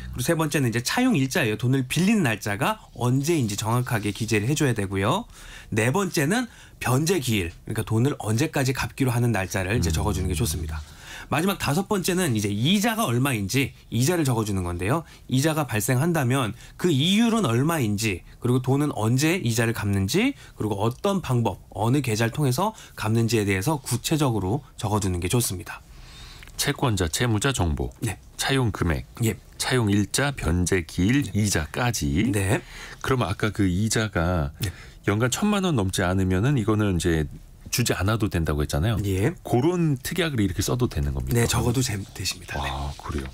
Speaker 6: 그리고 세 번째는 이제 차용 일자예요. 돈을 빌린 날짜가 언제인지 정확하게 기재를 해줘야 되고요. 네 번째는 변제 기일, 그러니까 돈을 언제까지 갚기로 하는 날짜를 이제 적어주는 게 좋습니다. 마지막 5번째는 이제 이자가 얼마인지 이자를 적어주는 건데요. 이자가 발생한다면 그 이율은 얼마인지 그리고 돈은 언제 이자를 갚는지 그리고 어떤 방법 어느 계좌를 통해서 갚는지에 대해서 구체적으로 적어주는 게 좋습니다.
Speaker 1: 채권자 채무자 정보,
Speaker 6: 네.
Speaker 1: 차용 금액,
Speaker 6: 예.
Speaker 1: 차용 일자, 변제 기일, 이자까지.
Speaker 6: 네.
Speaker 1: 그러면 아까 그 이자가 연간 1,000만 원 넘지 않으면은 이거는 이제 주지 않아도 된다고 했잖아요.
Speaker 6: 예.
Speaker 1: 그런 특약을 이렇게 써도 되는 겁니까?
Speaker 6: 네, 적어도 되십니다. 네.
Speaker 1: 아, 그래요.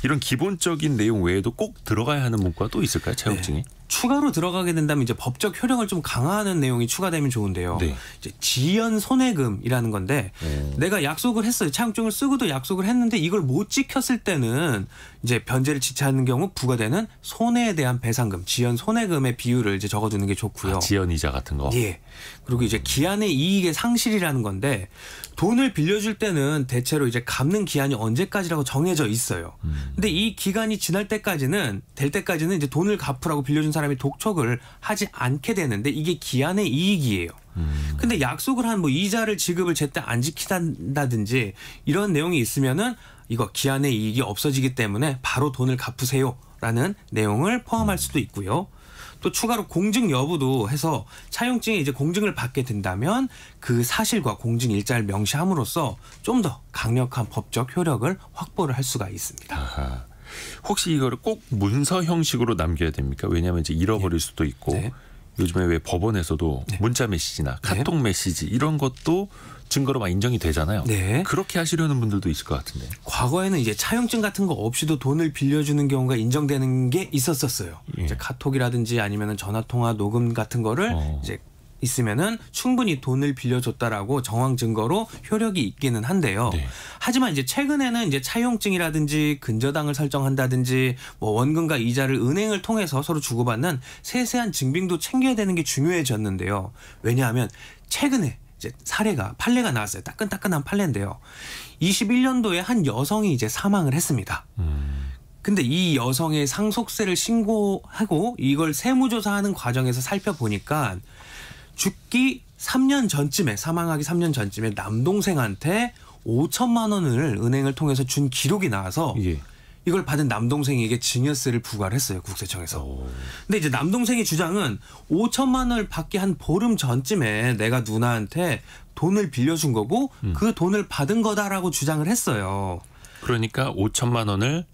Speaker 1: 이런 기본적인 내용 외에도 꼭 들어가야 하는 문구가 또 있을까요? 차용증이?
Speaker 6: 네. 추가로 들어가게 된다면 이제 법적 효력을 좀 강화하는 내용이 추가되면 좋은데요.
Speaker 1: 네.
Speaker 6: 이제 지연 손해금이라는 건데 내가 약속을 했어요. 차용증을 쓰고도 약속을 했는데 이걸 못 지켰을 때는 이제 변제를 지체하는 경우 부과되는 손해에 대한 배상금, 지연 손해금의 비율을 이제 적어두는 게 좋고요.
Speaker 1: 아, 지연 이자 같은 거.
Speaker 6: 예. 그리고 이제 기한의 이익의 상실이라는 건데 돈을 빌려줄 때는 대체로 이제 갚는 기한이 언제까지라고 정해져 있어요. 근데 이 기간이 지날 때까지는 될 때까지는 이제 돈을 갚으라고 빌려준 사람이 독촉을 하지 않게 되는데 이게 기한의 이익이에요. 근데 약속을 한 뭐 이자를 지급을 제때 안 지킨다든지 이런 내용이 있으면은 이거 기한의 이익이 없어지기 때문에 바로 돈을 갚으세요라는 내용을 포함할 수도 있고요. 또 추가로 공증 여부도 해서 차용증에 이제 공증을 받게 된다면 그 사실과 공증 일자를 명시함으로써 좀 더 강력한 법적 효력을 확보를 할 수가 있습니다.
Speaker 1: 아하. 혹시 이거를 꼭 문서 형식으로 남겨야 됩니까? 왜냐하면 이제 잃어버릴 수도 있고
Speaker 6: 네.
Speaker 1: 요즘에 왜 법원에서도 문자 메시지나 카톡 메시지 이런 것도 증거로 막 인정이 되잖아요.
Speaker 6: 네.
Speaker 1: 그렇게 하시려는 분들도 있을 것 같은데.
Speaker 6: 과거에는 이제 차용증 같은 거 없이도 돈을 빌려주는 경우가 인정되는 게 있었어요.
Speaker 1: 예.
Speaker 6: 이제 카톡이라든지 아니면은 전화 통화 녹음 같은 거를 이제 있으면은 충분히 돈을 빌려줬다라고 정황 증거로 효력이 있기는 한데요.
Speaker 1: 네.
Speaker 6: 하지만 이제 최근에는 이제 차용증이라든지 근저당을 설정한다든지 뭐 원금과 이자를 은행을 통해서 서로 주고받는 세세한 증빙도 챙겨야 되는 게 중요해졌는데요. 왜냐하면 최근에 이제 판례가 나왔어요. 따끈따끈한 판례인데요. 21년도에 한 여성이 이제 사망을 했습니다. 근데 이 여성의 상속세를 신고하고 이걸 세무조사하는 과정에서 살펴보니까 죽기 3년 전쯤에 사망하기 3년 전쯤에 남동생한테 5천만 원을 은행을 통해서 준 기록이 나와서
Speaker 1: 예.
Speaker 6: 이걸 받은 남동생에게 증여세를 부과를 했어요. 국세청에서. 근데 이제 남동생의 주장은 5천만 원을 받기 한 보름 전쯤에 내가 누나한테 돈을 빌려준 거고 그 돈을 받은 거다라고 주장을 했어요.
Speaker 1: 그러니까 5천만 원을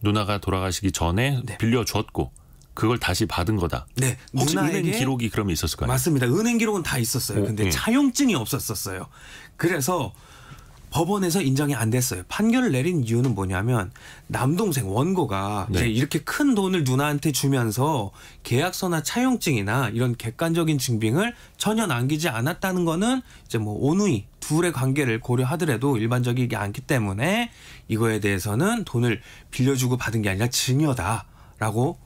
Speaker 1: 누나가 돌아가시기 전에 빌려줬고 그걸 다시 받은 거다.
Speaker 6: 네.
Speaker 1: 혹시
Speaker 6: 누나에게
Speaker 1: 은행 기록이 그러면 있었을 거 아니에요?
Speaker 6: 맞습니다. 은행 기록은 다 있었어요. 근데
Speaker 1: 예.
Speaker 6: 차용증이 없었어요. 그래서 법원에서 인정이 안 됐어요. 판결을 내린 이유는 뭐냐면 남동생 원고가
Speaker 1: 네.
Speaker 6: 이제 이렇게 큰 돈을 누나한테 주면서 계약서나 차용증이나 이런 객관적인 증빙을 전혀 남기지 않았다는 거는 이제 뭐 온누이 둘의 관계를 고려하더라도 일반적이지 않기 때문에 이거에 대해서는 돈을 빌려주고 받은 게 아니라 증여다라고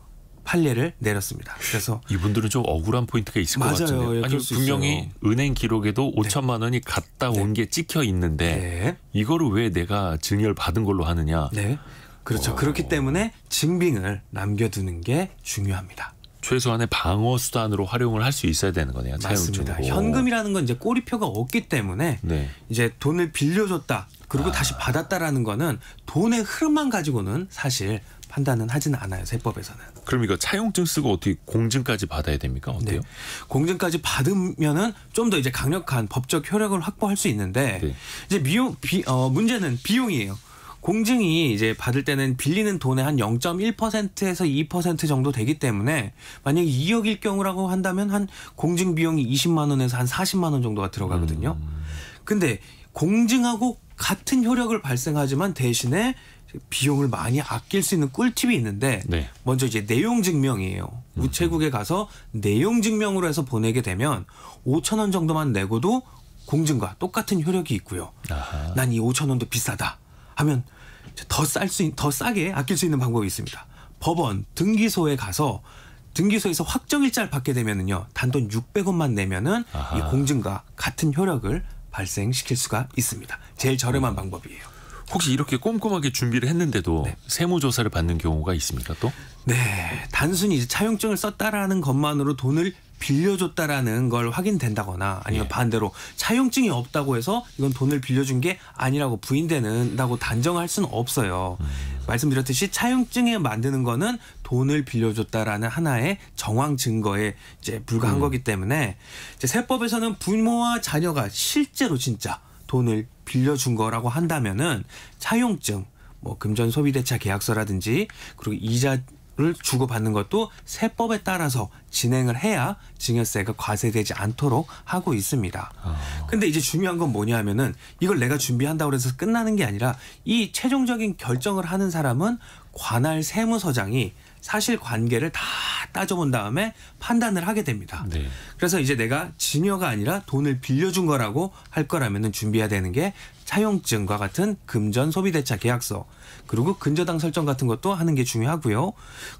Speaker 6: 판례를 내렸습니다. 그래서
Speaker 1: 이분들은 좀 억울한 포인트가 있을 것
Speaker 6: 맞아요.
Speaker 1: 같은데요.
Speaker 6: 예,
Speaker 1: 아니
Speaker 6: 그럴 수
Speaker 1: 분명히
Speaker 6: 있어요.
Speaker 1: 은행 기록에도 5천만 원이 갔다 온 게 찍혀 있는데
Speaker 6: 네.
Speaker 1: 이거를 왜 내가 증여를 받은 걸로 하느냐.
Speaker 6: 네. 그렇죠. 그렇기 때문에 증빙을 남겨두는 게 중요합니다.
Speaker 1: 최소한의 방어 수단으로 활용을 할 수 있어야 되는 거네요.
Speaker 6: 맞습니다.
Speaker 1: 차용증으로.
Speaker 6: 현금이라는 건 이제 꼬리표가 없기 때문에
Speaker 1: 네.
Speaker 6: 이제 돈을 빌려줬다 그리고 다시 받았다라는 거는 돈의 흐름만 가지고는 사실 판단은 하지는 않아요. 세법에서는.
Speaker 1: 그럼 이거 차용증 쓰고 어떻게 공증까지 받아야 됩니까? 어때요?
Speaker 6: 네. 공증까지 받으면은 좀 더 이제 강력한 법적 효력을 확보할 수 있는데
Speaker 1: 네.
Speaker 6: 이제 문제는 비용이에요. 공증이 이제 받을 때는 빌리는 돈의 한 0.1%에서 2% 정도 되기 때문에 만약에 2억일 경우라고 한다면 한 공증 비용이 20만 원에서 한 40만 원 정도가 들어가거든요. 근데 공증하고 같은 효력을 발생하지만 대신에 비용을 많이 아낄 수 있는 꿀팁이 있는데
Speaker 1: 네.
Speaker 6: 먼저 이제 내용 증명이에요. 우체국에 가서 내용 증명으로 해서 보내게 되면 5천 원 정도만 내고도 공증과 똑같은 효력이 있고요.
Speaker 1: 아하.
Speaker 6: 난 이 5천 원도 비싸다 하면 더 싸게 아낄 수 있는 방법이 있습니다. 법원 등기소에 가서 등기소에서 확정일자를 받게 되면은요 단돈 600원만 내면은
Speaker 1: 아하.
Speaker 6: 이 공증과 같은 효력을 발생시킬 수가 있습니다. 제일 저렴한 방법이에요.
Speaker 1: 혹시 이렇게 꼼꼼하게 준비를 했는데도 세무조사를 받는 경우가 있습니까 또?
Speaker 6: 네, 단순히 이제 차용증을 썼다라는 것만으로 돈을 빌려줬다라는 걸 확인된다거나 아니면
Speaker 1: 예.
Speaker 6: 반대로 차용증이 없다고 해서 이건 돈을 빌려준 게 아니라고 부인된다고 단정할 수는 없어요. 말씀드렸듯이 차용증에 만드는 거는 돈을 빌려줬다라는 하나의 정황 증거에 이제 불과한 거기 때문에 이제 세법에서는 부모와 자녀가 실제로 진짜 돈을 빌려준 거라고 한다면은 차용증, 뭐 금전 소비대차 계약서라든지 그리고 이자를 주고받는 것도 세법에 따라서 진행을 해야 증여세가 과세되지 않도록 하고 있습니다. 근데 이제 중요한 건 뭐냐면은 이걸 내가 준비한다고 해서 끝나는 게 아니라 이 최종적인 결정을 하는 사람은 관할 세무서장이 사실관계를 다 따져본 다음에 판단을 하게 됩니다.
Speaker 1: 네.
Speaker 6: 그래서 이제 내가 증여가 아니라 돈을 빌려준 거라고 할 거라면은 준비해야 되는 게 차용증과 같은 금전 소비대차 계약서 그리고 근저당 설정 같은 것도 하는 게 중요하고요.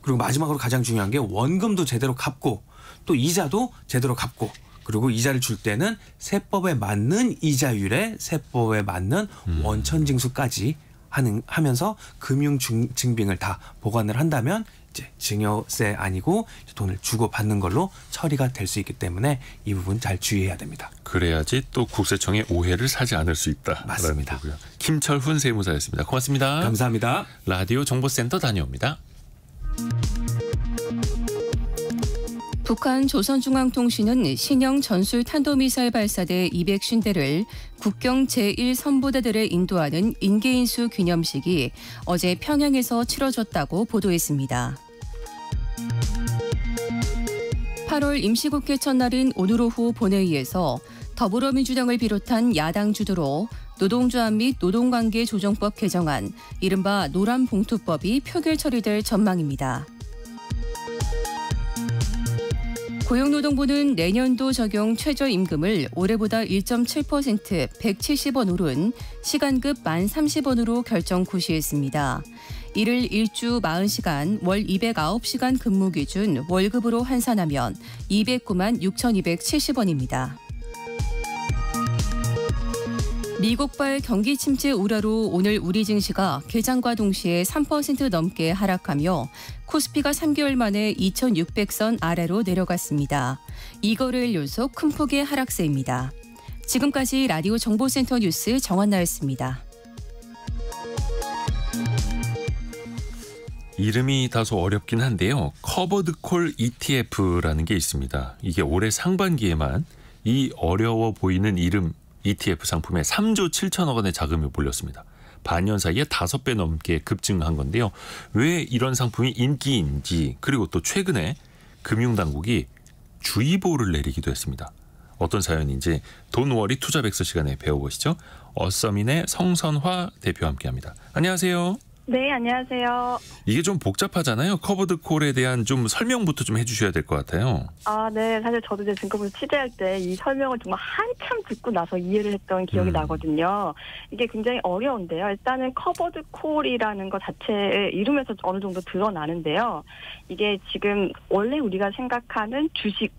Speaker 6: 그리고 마지막으로 가장 중요한 게 원금도 제대로 갚고 또 이자도 제대로 갚고 그리고 이자를 줄 때는 세법에 맞는 이자율에 세법에 맞는 원천징수까지 하면서 금융 증빙을 다 보관을 한다면 이제 증여세 아니고 돈을 주고 받는 걸로 처리가 될 수 있기 때문에 이 부분 잘 주의해야 됩니다.
Speaker 1: 그래야지 또 국세청의 오해를 사지 않을 수 있다.
Speaker 6: 맞습니다.
Speaker 1: 거고요. 김철훈 세무사였습니다. 고맙습니다.
Speaker 6: 감사합니다.
Speaker 1: 라디오 정보센터 다녀옵니다.
Speaker 2: 북한 조선중앙통신은 신형 전술 탄도미사일 발사대 250대를 국경 제1선부대들을 인도하는 인계인수 기념식이 어제 평양에서 치러졌다고 보도했습니다. 8월 임시국회 첫날인 오늘 오후 본회의에서 더불어민주당을 비롯한 야당 주도로 노동조합 및 노동관계조정법 개정안, 이른바 노란봉투법이 표결 처리될 전망입니다. 고용노동부는 내년도 적용 최저임금을 올해보다 1.7% 170원 오른 시간급 1,030원으로 결정 고시했습니다. 이를 일주 40시간 월 209시간 근무 기준 월급으로 환산하면 209만 6,270원입니다. 미국발 경기 침체 우려로 오늘 우리 증시가 개장과 동시에 3% 넘게 하락하며 코스피가 3개월 만에 2,600선 아래로 내려갔습니다. 2거래일 연속 큰 폭의 하락세입니다. 지금까지 라디오 정보센터 뉴스 정한나였습니다.
Speaker 1: 이름이 다소 어렵긴 한데요. 커버드콜 ETF라는 게 있습니다. 이게 올해 상반기에만 이 어려워 보이는 이름 ETF 상품에 3조 7천억 원의 자금이 몰렸습니다. 반년 사이에 5배 넘게 급증한 건데요. 왜 이런 상품이 인기인지 그리고 또 최근에 금융당국이 주의보를 내리기도 했습니다. 어떤 사연인지 돈워리 투자백서 시간에 배워보시죠. 어서민의 성선화 대표와 함께합니다. 안녕하세요.
Speaker 7: 네, 안녕하세요.
Speaker 1: 이게 좀 복잡하잖아요. 커버드콜에 대한 좀 설명부터 좀 해주셔야 될 것 같아요.
Speaker 7: 아, 네. 사실 저도 이제 증권부에서 취재할 때 이 설명을 정말 한참 듣고 나서 이해를 했던 기억이 나거든요. 이게 굉장히 어려운데요. 일단은 커버드콜이라는 것 자체의 이름에서 어느 정도 드러나는데요. 이게 지금 원래 우리가 생각하는 주식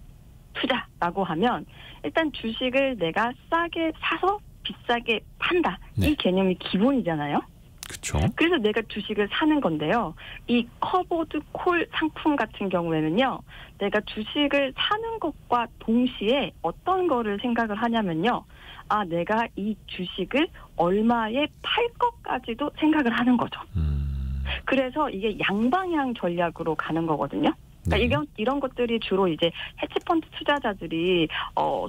Speaker 7: 투자라고 하면 일단 주식을 내가 싸게 사서 비싸게 판다.
Speaker 1: 네.
Speaker 7: 이 개념이 기본이잖아요.
Speaker 1: 그렇죠.
Speaker 7: 그래서 내가 주식을 사는 건데요. 이 커버드 콜 상품 같은 경우에는요. 내가 주식을 사는 것과 동시에 어떤 거를 생각을 하냐면요. 아, 내가 이 주식을 얼마에 팔 것까지도 생각을 하는 거죠. 그래서 이게 양방향 전략으로 가는 거거든요. 그러니까 이런 것들이 주로 이제 해치펀드 투자자들이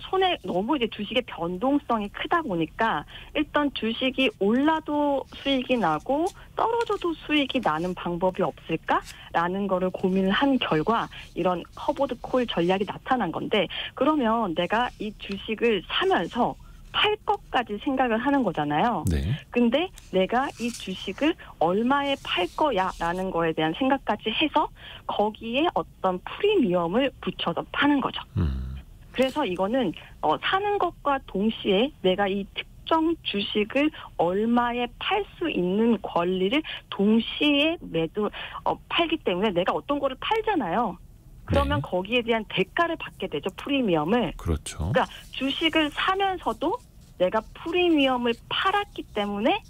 Speaker 7: 손에 너무 이제 주식의 변동성이 크다 보니까 일단 주식이 올라도 수익이 나고 떨어져도 수익이 나는 방법이 없을까라는 거를 고민을 한 결과 이런 커버드 콜 전략이 나타난 건데 그러면 내가 이 주식을 사면서 팔 것까지 생각을 하는 거잖아요.
Speaker 1: 네.
Speaker 7: 근데 내가 이 주식을 얼마에 팔 거야라는 거에 대한 생각까지 해서 거기에 어떤 프리미엄을 붙여서 파는 거죠. 그래서 이거는 사는 것과 동시에 내가 이 특정 주식을 얼마에 팔 수 있는 권리를 동시에 팔기 때문에 내가 어떤 거를 팔잖아요. 그러면
Speaker 1: 네.
Speaker 7: 거기에 대한 대가를 받게 되죠. 프리미엄을.
Speaker 1: 그렇죠.
Speaker 7: 그러니까 주식을 사면서도 내가 프리미엄을 팔았기 때문에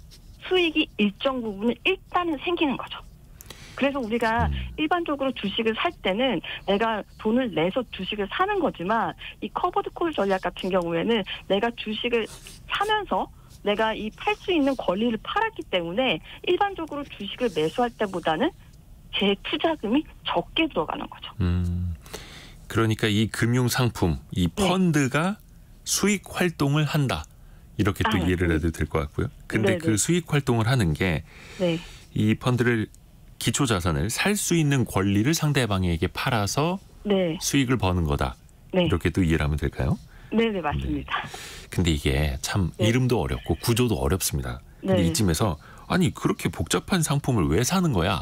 Speaker 7: 수익이 일정 부분은 일단은 생기는 거죠. 그래서 우리가 일반적으로 주식을 살 때는 내가 돈을 내서 주식을 사는 거지만 이 커버드 콜 전략 같은 경우에는 내가 주식을 사면서 내가 이 팔 수 있는 권리를 팔았기 때문에 일반적으로 주식을 매수할 때보다는 제 투자금이 적게 들어가는 거죠.
Speaker 1: 그러니까 이 금융 상품, 이 펀드가 수익 활동을 한다. 이렇게 또 이해를 해도 될 것 같고요. 근데 그 수익 활동을 하는 게 이 펀드를 기초 자산을 살 수 있는 권리를 상대방에게 팔아서 수익을 버는 거다. 이렇게 또 이해를 하면 될까요?
Speaker 7: 네네, 맞습니다.
Speaker 1: 근데 이게 참 이름도 어렵고 구조도 어렵습니다. 근데 이쯤에서 아니 그렇게 복잡한 상품을 왜 사는 거야?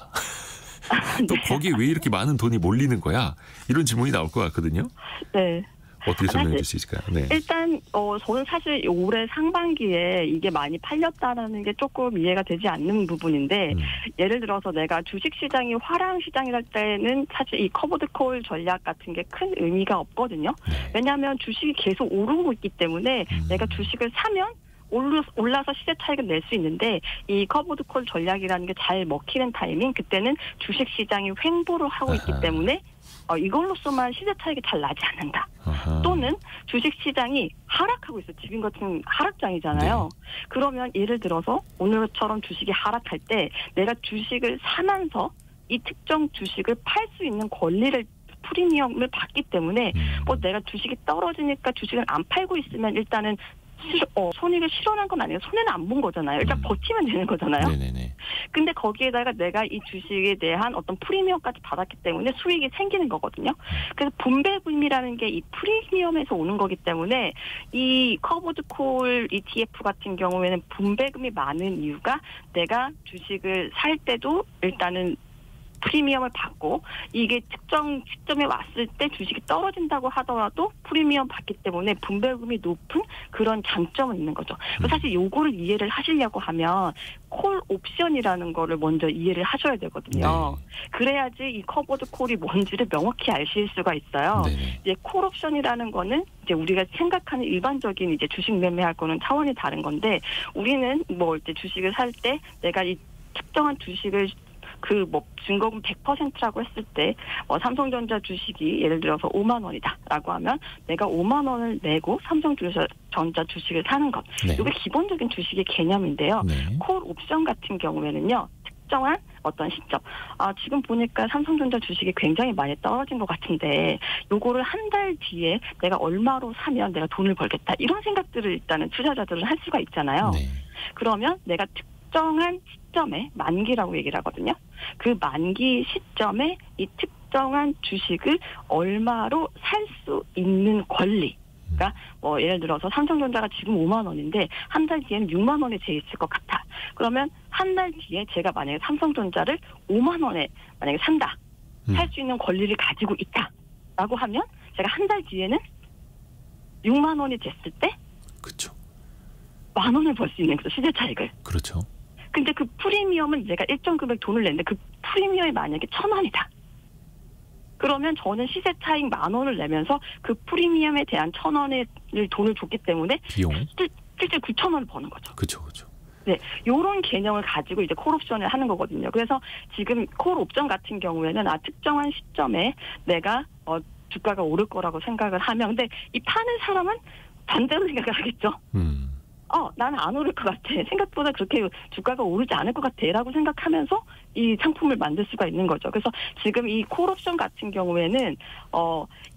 Speaker 1: 또 거기에 왜 이렇게 많은 돈이 몰리는 거야? 이런 질문이 나올 것 같거든요.
Speaker 7: 네.
Speaker 1: 어떻게 설명해 줄 수 있을까요? 네.
Speaker 7: 일단 저는 사실 올해 상반기에 이게 많이 팔렸다라는 게 조금 이해가 되지 않는 부분인데 예를 들어서 내가 주식시장이 화랑시장이랄 때는 사실 이 커버드 콜 전략 같은 게 큰 의미가 없거든요. 왜냐하면 주식이 계속 오르고 있기 때문에 내가 주식을 사면 올라서 시세 차익을 낼 수 있는데 이 커버드 콜 전략이라는 게 잘 먹히는 타이밍 그때는 주식시장이 횡보를 하고 있기 때문에 이걸로서만 시세 차익이 잘 나지 않는다. 또는 주식시장이 하락하고 있어요. 지금 같은 하락장이잖아요. 그러면 예를 들어서 오늘처럼 주식이 하락할 때 내가 주식을 사면서 이 특정 주식을 팔 수 있는 권리를 프리미엄을 받기 때문에 내가 주식이 떨어지니까 주식을 안 팔고 있으면 일단은 손익을 실현한 건 아니에요. 손해는 안 본 거잖아요. 일단 버티면 되는 거잖아요.
Speaker 1: 네네네.
Speaker 7: 근데 거기에다가 내가 이 주식에 대한 어떤 프리미엄까지 받았기 때문에 수익이 생기는 거거든요. 그래서 분배금이라는 게 이 프리미엄에서 오는 거기 때문에 이 커버드 콜 ETF 같은 경우에는 분배금이 많은 이유가 내가 주식을 살 때도 일단은 프리미엄을 받고 이게 특정 시점에 왔을 때 주식이 떨어진다고 하더라도 프리미엄 받기 때문에 분배금이 높은 그런 장점은 있는 거죠. 사실 요거를 이해를 하시려고 하면 콜 옵션이라는 거를 먼저 이해를 하셔야 되거든요. 그래야지 이 커버드 콜이 뭔지를 명확히 아실 수가 있어요. 이제 콜 옵션이라는 거는 이제 우리가 생각하는 일반적인 이제 주식 매매할 거는 차원이 다른 건데 우리는 이제 주식을 살 때 내가 이 특정한 주식을 증거금 100%라고 했을 때 삼성전자 주식이 예를 들어서 5만 원이다라고 하면 내가 5만 원을 내고 삼성전자 주식을 사는 것. 이게 기본적인 주식의 개념인데요. 콜 옵션 같은 경우에는요. 특정한 어떤 시점. 지금 보니까 삼성전자 주식이 굉장히 많이 떨어진 것 같은데 요거를 한 달 뒤에 내가 얼마로 사면 내가 돈을 벌겠다. 이런 생각들을 일단은 투자자들은 할 수가 있잖아요. 그러면 내가 특정한 시점에 만기라고 얘기를 하거든요. 그 만기 시점에 이 특정한 주식을 얼마로 살 수 있는 권리. 그러니까 예를 들어서 삼성전자가 지금 5만 원인데 한 달 뒤에는 6만 원에 돼 있을 것 같아. 그러면 한 달 뒤에 제가 만약에 삼성전자를 5만 원에 만약에 산다. 살 수 있는 권리를 가지고 있다라고 하면 제가 한 달 뒤에는 6만 원이 됐을 때
Speaker 1: 그렇죠.
Speaker 7: 만 원을 벌 수 있는 거죠. 시세 차익을.
Speaker 1: 그렇죠.
Speaker 7: 근데 그 프리미엄은 내가 일정 금액 돈을 냈는데 그 프리미엄이 만약에 1,000원이다. 그러면 저는 시세 차익 만 원을 내면서 그 프리미엄에 대한 1,000원을 돈을 줬기 때문에
Speaker 1: 비용
Speaker 7: 실제 9,000원을 버는 거죠.
Speaker 1: 그렇죠, 그렇죠.
Speaker 7: 네, 요런 개념을 가지고 이제 콜 옵션을 하는 거거든요. 그래서 지금 콜 옵션 같은 경우에는 특정한 시점에 내가 주가가 오를 거라고 생각을 하면, 근데 이 파는 사람은 반대로 생각을 하겠죠. 나는 안 오를 것 같아. 생각보다 그렇게 주가가 오르지 않을 것 같아. 라고 생각하면서 이 상품을 만들 수가 있는 거죠. 그래서 지금 이 콜옵션 같은 경우에는,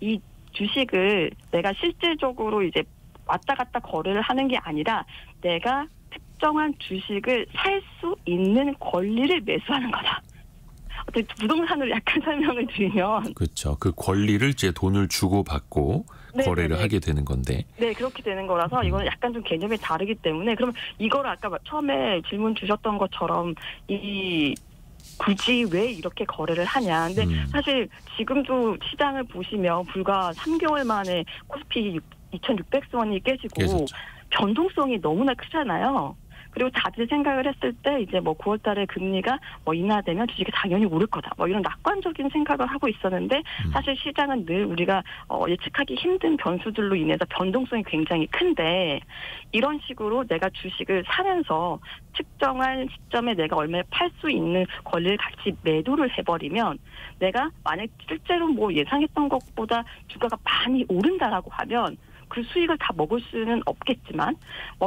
Speaker 7: 이 주식을 내가 실질적으로 이제 왔다 갔다 거래를 하는 게 아니라 내가 특정한 주식을 살 수 있는 권리를 매수하는 거다. 어떻게 부동산으로 약간 설명을 드리면.
Speaker 1: 그렇죠. 그 권리를 이제 돈을 주고 받고 거래를 하게 되는 건데.
Speaker 7: 네, 그렇게 되는 거라서 이거는 약간 좀 개념이 다르기 때문에 그러면 이거를 아까 처음에 질문 주셨던 것처럼 굳이 왜 이렇게 거래를 하냐. 근데 사실 지금도 시장을 보시면 불과 3개월 만에 코스피 2,600선이 깨지고 변동성이 너무나 크잖아요. 그리고 다들 생각을 했을 때 이제 뭐 9월 달에 금리가 뭐 인하되면 주식이 당연히 오를 거다. 뭐 이런 낙관적인 생각을 하고 있었는데 사실 시장은 늘 우리가 예측하기 힘든 변수들로 인해서 변동성이 굉장히 큰데 이런 식으로 내가 주식을 사면서 특정한 시점에 내가 얼마에 팔 수 있는 권리를 같이 매도를 해버리면 내가 만약 실제로 뭐 예상했던 것보다 주가가 많이 오른다라고 하면 그 수익을 다 먹을 수는 없겠지만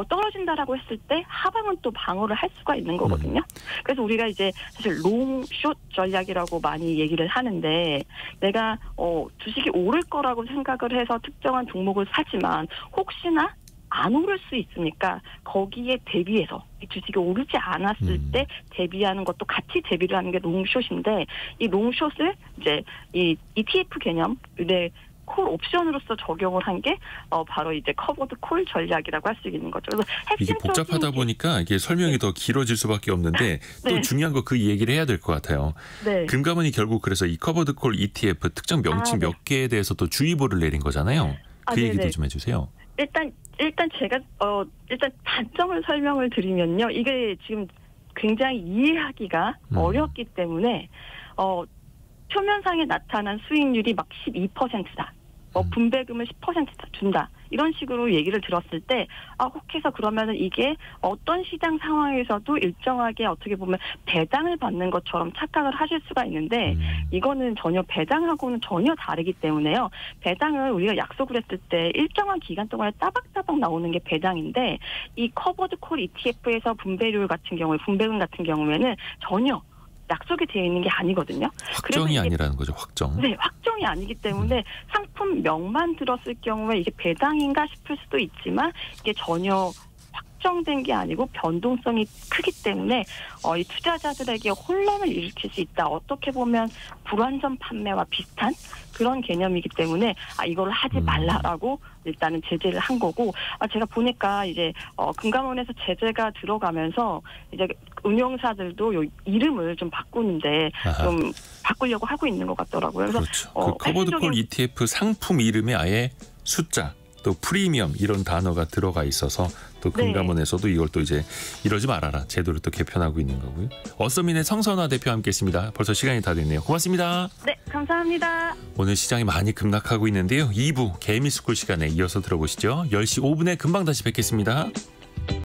Speaker 7: 떨어진다라고 했을 때 하방은 또 방어를 할 수가 있는 거거든요. 그래서 우리가 이제 사실 롱숏 전략이라고 많이 얘기를 하는데 내가 주식이 오를 거라고 생각을 해서 특정한 종목을 사지만 혹시나 안 오를 수 있으니까 거기에 대비해서 주식이 오르지 않았을 때 대비하는 것도 같이 대비를 하는 게 롱숏인데 이 롱숏을 이제 이 ETF 개념 콜 옵션으로서 적용을 한 게 바로 이제 커버드 콜 전략이라고 할 수 있는 거죠. 그래서
Speaker 1: 이게 복잡하다 보니까 이게 설명이 더 길어질 수밖에 없는데 또
Speaker 7: 네.
Speaker 1: 중요한 거 그 얘기를 해야 될 것 같아요.
Speaker 7: 네.
Speaker 1: 금감원이 결국 그래서 이 커버드 콜 ETF 특정 명칭
Speaker 7: 네.
Speaker 1: 몇 개에 대해서 또 주의보를 내린 거잖아요. 그 얘기도
Speaker 7: 네네.
Speaker 1: 좀 해주세요.
Speaker 7: 일단 제가 일단 단점을 설명을 드리면요. 이게 지금 굉장히 이해하기가 어렵기 때문에 표면상에 나타난 수익률이 막 12%다. 분배금을 10%다 준다. 이런 식으로 얘기를 들었을 때 혹해서 그러면은 이게 어떤 시장 상황에서도 일정하게 어떻게 보면 배당을 받는 것처럼 착각을 하실 수가 있는데 이거는 전혀 배당하고는 전혀 다르기 때문에요. 배당은 우리가 약속을 했을 때 일정한 기간 동안에 따박따박 나오는 게 배당인데 이 커버드 콜 ETF에서 분배금 같은 경우에는 전혀 약속이 되어 있는 게 아니거든요.
Speaker 1: 확정이 아니라는 거죠. 확정.
Speaker 7: 네, 확정이 아니기 때문에 상품명만 들었을 경우에 이게 배당인가 싶을 수도 있지만 이게 전혀 확정된 게 아니고 변동성이 크기 때문에 이 투자자들에게 혼란을 일으킬 수 있다. 어떻게 보면 불완전 판매와 비슷한 그런 개념이기 때문에 이걸 하지 말라라고 일단은 제재를 한 거고 제가 보니까 이제 금감원에서 제재가 들어가면서 이제 운용사들도 요 이름을 좀 바꾸는데 좀 바꾸려고 하고 있는 것 같더라고요. 그래서
Speaker 1: 그렇죠. 그 커버드콜 ETF 상품 이름에 아예 숫자 또 프리미엄 이런 단어가 들어가 있어서 또 금감원에서도 이걸 또 이제 이러지 말아라 제도를 또 개편하고 있는 거고요. 어서민의 성선화 대표와 함께했습니다. 벌써 시간이 다 됐네요. 고맙습니다.
Speaker 7: 네, 감사합니다.
Speaker 1: 오늘 시장이 많이 급락하고 있는데요. 2부 개미스쿨 시간에 이어서 들어보시죠. 10시 5분에 금방 다시 뵙겠습니다.